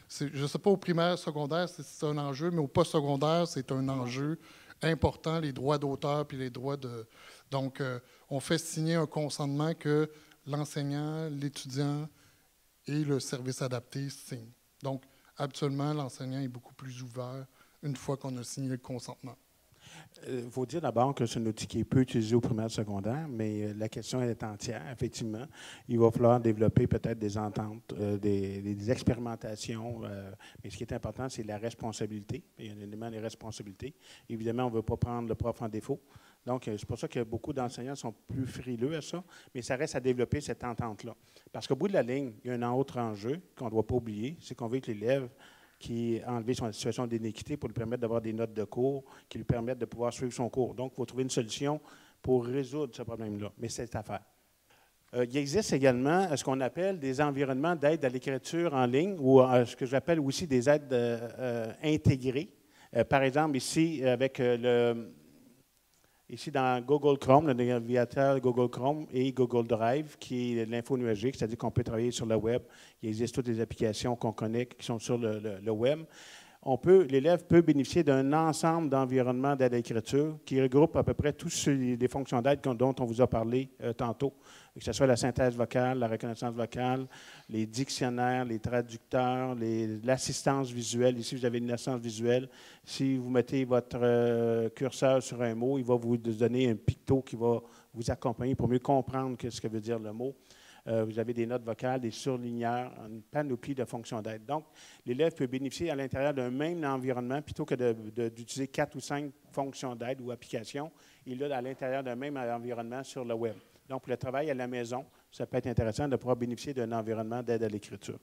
je ne sais pas au primaire, secondaire, si c'est un enjeu, mais au post-secondaire, c'est un enjeu important, les droits d'auteur puis les droits de... Donc, on fait signer un consentement que l'enseignant, l'étudiant et le service adapté signent. Donc, habituellement, l'enseignant est beaucoup plus ouvert une fois qu'on a signé le consentement. Il faut dire d'abord que c'est un outil qui est peu utilisé au primaire secondaire, mais la question est entière, effectivement. Il va falloir développer peut-être des ententes, des expérimentations. Mais ce qui est important, c'est la responsabilité. Il y a un élément de responsabilité. Évidemment, on ne veut pas prendre le prof en défaut. Donc, c'est pour ça que beaucoup d'enseignants sont plus frileux à ça, mais ça reste à développer cette entente-là. Parce qu'au bout de la ligne, il y a un autre enjeu qu'on ne doit pas oublier, c'est qu'on veut que l'élève qui a enlevé son situation d'inéquité pour lui permettre d'avoir des notes de cours qui lui permettent de pouvoir suivre son cours. Donc, il faut trouver une solution pour résoudre ce problème-là. Mais c'est à faire. Il existe également ce qu'on appelle des environnements d'aide à l'écriture en ligne ou ce que j'appelle aussi des aides intégrées. Par exemple, ici, avec ici dans Google Chrome, le navigateur Google Chrome et Google Drive, qui est l'info nuagique, c'est-à-dire qu'on peut travailler sur le web. Il existe toutes les applications qu'on connaît qui sont sur le web. l'élève peut bénéficier d'un ensemble d'environnements d'aide à l'écriture qui regroupe à peu près tous les fonctions d'aide dont on vous a parlé tantôt, que ce soit la synthèse vocale, la reconnaissance vocale, les dictionnaires, les traducteurs, l'assistance visuelle. Ici, vous avez une assistance visuelle. Si vous mettez votre curseur sur un mot, il va vous donner un picto qui va vous accompagner pour mieux comprendre ce que veut dire le mot. Vous avez des notes vocales, des surligneurs, une panoplie de fonctions d'aide. Donc, l'élève peut bénéficier à l'intérieur d'un même environnement, plutôt que d'utiliser 4 ou 5 fonctions d'aide ou applications, il l'a à l'intérieur d'un même environnement sur le web. Donc, pour le travail à la maison, ça peut être intéressant de pouvoir bénéficier d'un environnement d'aide à l'écriture.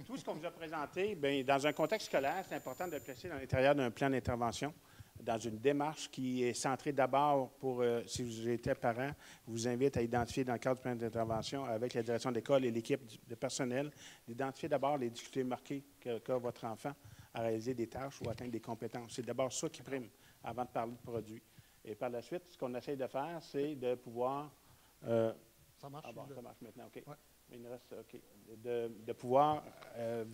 Tout ce qu'on vous a présenté, bien, dans un contexte scolaire, c'est important de le placer à l'intérieur d'un plan d'intervention, dans une démarche qui est centrée d'abord pour, si vous étiez parent, je vous invite à identifier dans le cadre du plan d'intervention avec la direction d'école et l'équipe de personnel, d'identifier d'abord les difficultés marquées qu'a votre enfant à réaliser des tâches ou atteindre des compétences. C'est d'abord ça qui prime avant de parler de produits. Et par la suite, ce qu'on essaie de faire, c'est de pouvoir... ça marche? Ça marche maintenant, OK. Ouais. Il nous reste, OK. De pouvoir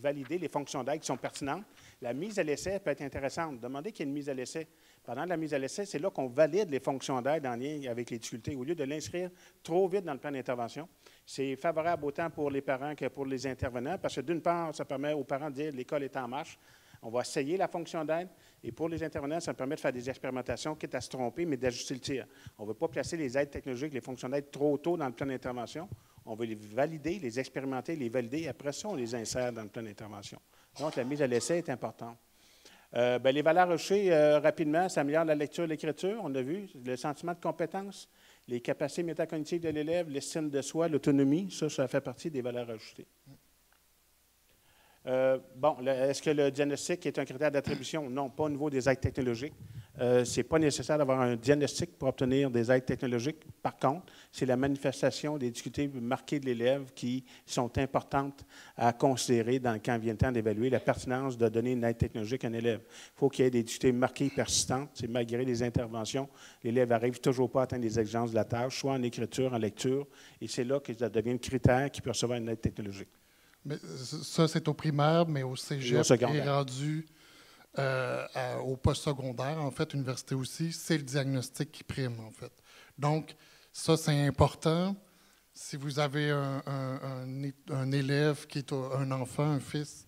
valider les fonctions d'aide qui sont pertinentes. La mise à l'essai peut être intéressante. Demandez qu'il y ait une mise à l'essai. Pendant la mise à l'essai, c'est là qu'on valide les fonctions d'aide en lien avec les difficultés. Au lieu de l'inscrire trop vite dans le plan d'intervention, c'est favorable autant pour les parents que pour les intervenants, parce que d'une part, ça permet aux parents de dire l'école est en marche. On va essayer la fonction d'aide. Et pour les intervenants, ça permet de faire des expérimentations, quitte à se tromper, mais d'ajuster le tir. On ne veut pas placer les aides technologiques, les fonctions d'aide trop tôt dans le plan d'intervention. On veut les valider, les expérimenter, les valider. Après ça, on les insère dans le plan d'intervention. Donc, la mise à l'essai est importante. Les valeurs recherchées, rapidement, ça améliore la lecture et l'écriture. On a vu le sentiment de compétence, les capacités métacognitives de l'élève, l'estime de soi, l'autonomie. Ça fait partie des valeurs ajoutées. Est-ce que le diagnostic est un critère d'attribution? Non, pas au niveau des aides technologiques. Ce n'est pas nécessaire d'avoir un diagnostic pour obtenir des aides technologiques. Par contre, c'est la manifestation des difficultés marquées de l'élève qui sont importantes à considérer quand vient le temps d'évaluer la pertinence de donner une aide technologique à un élève. Il faut qu'il y ait des difficultés marquées persistantes. C'est malgré les interventions, l'élève n'arrive toujours pas à atteindre les exigences de la tâche, soit en écriture, en lecture, et c'est là que ça devient un critère qui peut recevoir une aide technologique. Mais ça, c'est au primaire, mais au cégep, il est rendu au postsecondaire, en fait, université aussi, c'est le diagnostic qui prime, en fait. Donc, ça, c'est important. Si vous avez un élève qui est un enfant, un fils,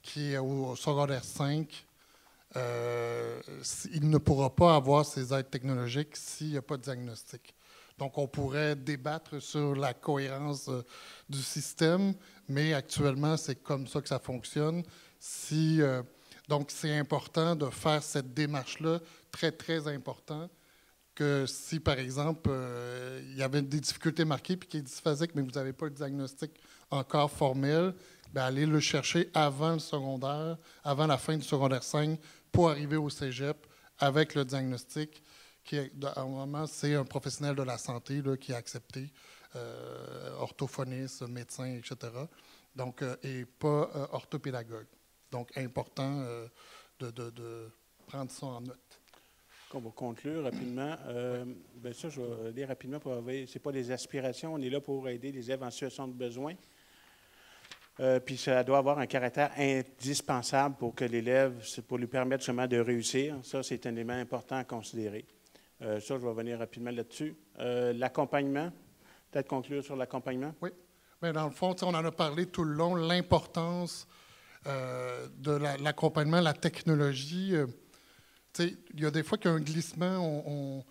qui est au secondaire 5, il ne pourra pas avoir ses aides technologiques s'il n'y a pas de diagnostic. Donc, on pourrait débattre sur la cohérence du système, mais actuellement, c'est comme ça que ça fonctionne. Donc, c'est important de faire cette démarche-là, très, très important, que si, par exemple, il y avait des difficultés marquées puis qu'il est dysphasique, mais vous n'avez pas le diagnostic encore formel, bien, allez le chercher avant le secondaire, avant la fin du secondaire 5, pour arriver au cégep avec le diagnostic. À un moment, c'est un professionnel de la santé là, qui est accepté, orthophoniste, médecin, etc. Donc, et pas orthopédagogue. Donc, important de prendre ça en note. On va conclure rapidement. Ça, je vais aller rapidement pour ce n'est pas des aspirations, on est là pour aider les élèves en situation de besoin. Puis ça doit avoir un caractère indispensable pour que l'élève, pour lui permettre justement de réussir. Ça, c'est un élément important à considérer. Ça, je vais revenir rapidement là-dessus. L'accompagnement, peut-être conclure sur l'accompagnement? Oui. Bien, dans le fond, on en a parlé tout le long, l'importance de l'accompagnement, la technologie. Il y a des fois qu'il y a un glissement,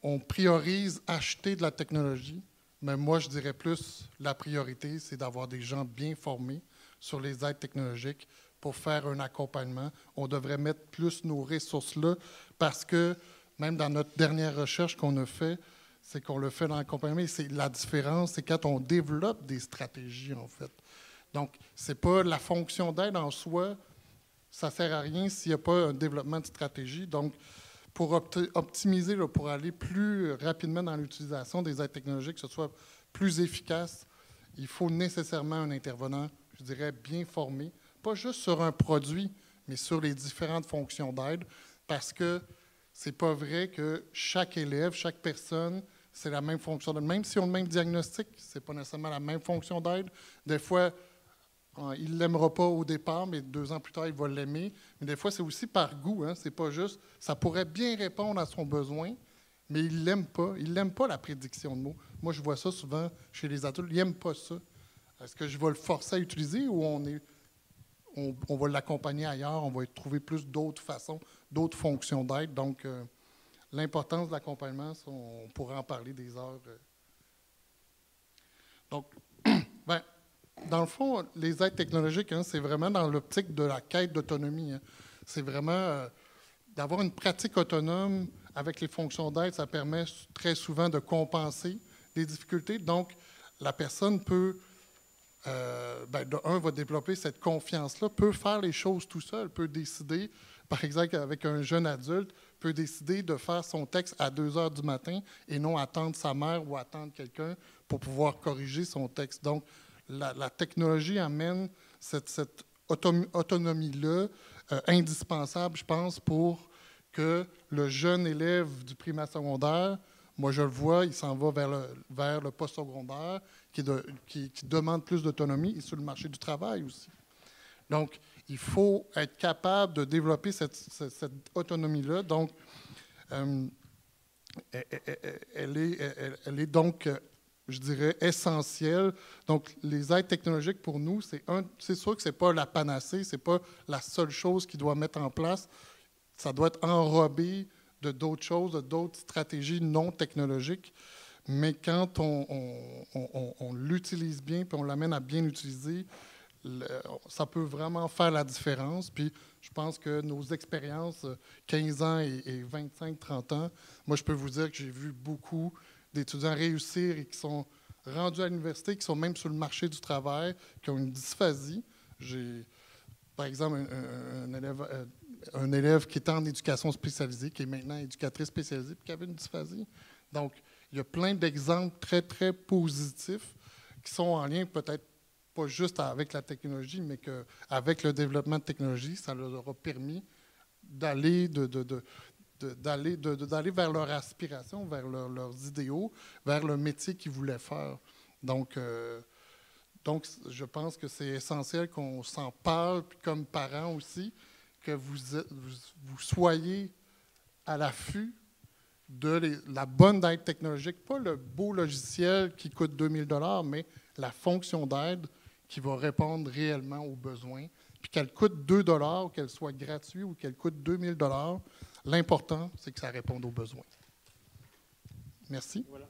on priorise acheter de la technologie, mais moi, je dirais plus la priorité, c'est d'avoir des gens bien formés sur les aides technologiques pour faire un accompagnement. On devrait mettre plus nos ressources là parce que même dans notre dernière recherche qu'on a fait, c'est qu'on le fait dans l'accompagnement. La différence, c'est quand on développe des stratégies, en fait. Donc, ce n'est pas la fonction d'aide en soi, ça ne sert à rien s'il n'y a pas un développement de stratégie. Donc, pour optimiser, là, pour aller plus rapidement dans l'utilisation des aides technologiques, que ce soit plus efficace, il faut nécessairement un intervenant, je dirais, bien formé, pas juste sur un produit, mais sur les différentes fonctions d'aide, parce que c'est pas vrai que chaque élève, chaque personne, c'est la même fonction d'aide. Même si on a le même diagnostic, c'est pas nécessairement la même fonction d'aide. Des fois, il ne l'aimera pas au départ, mais 2 ans plus tard, il va l'aimer. Mais des fois, c'est aussi par goût. Hein? C'est pas juste... Ça pourrait bien répondre à son besoin, mais il ne l'aime pas. Il n'aime pas la prédiction de mots. Moi, je vois ça souvent chez les adultes. Il n'aime pas ça. Est-ce que je vais le forcer à utiliser ou on va l'accompagner ailleurs? On va trouver plus d'autres façons, d'autres fonctions d'aide. Donc, l'importance de l'accompagnement, ça, on pourrait en parler des heures. Donc, ben, dans le fond, les aides technologiques, hein, c'est vraiment dans l'optique de la quête d'autonomie. Hein. C'est vraiment d'avoir une pratique autonome avec les fonctions d'aide. Ça permet très souvent de compenser les difficultés. Donc, la personne peut, va développer cette confiance-là, peut faire les choses tout seul, peut décider, par exemple, avec un jeune adulte, peut décider de faire son texte à 2 heures du matin et non attendre sa mère ou attendre quelqu'un pour pouvoir corriger son texte. Donc, la technologie amène cette autonomie-là indispensable, je pense, pour que le jeune élève du primaire secondaire, moi je le vois, il s'en va vers le post-secondaire, qui demande plus d'autonomie, et sur le marché du travail aussi. Donc, il faut être capable de développer cette autonomie-là. Donc, elle est donc, je dirais, essentielle. Donc, les aides technologiques, pour nous, c'est sûr que ce n'est pas la panacée, ce n'est pas la seule chose qu'ils doivent mettre en place. Ça doit être enrobé de d'autres choses, de d'autres stratégies non technologiques. Mais quand on l'utilise bien, puis on l'amène à bien l'utiliser, ça peut vraiment faire la différence. Puis je pense que nos expériences, 15 ans et 25, 30 ans, moi, je peux vous dire que j'ai vu beaucoup d'étudiants réussir et qui sont rendus à l'université, qui sont même sur le marché du travail, qui ont une dysphasie. J'ai, par exemple, un élève qui était en éducation spécialisée, qui est maintenant éducatrice spécialisée, puis qui avait une dysphasie. Donc, il y a plein d'exemples très, très positifs qui sont en lien peut-être pas juste avec la technologie, mais qu'avec le développement de technologie, ça leur a permis d'aller vers leur aspiration, vers leurs idéaux, vers le métier qu'ils voulaient faire. Donc, je pense que c'est essentiel qu'on s'en parle, puis comme parents aussi, que vous soyez à l'affût de la bonne aide technologique, pas le beau logiciel qui coûte 2000 $, mais la fonction d'aide qui va répondre réellement aux besoins. Puis qu'elle coûte 2 $, ou qu'elle soit gratuite, ou qu'elle coûte 2000 $, l'important, c'est que ça réponde aux besoins. Merci. Voilà.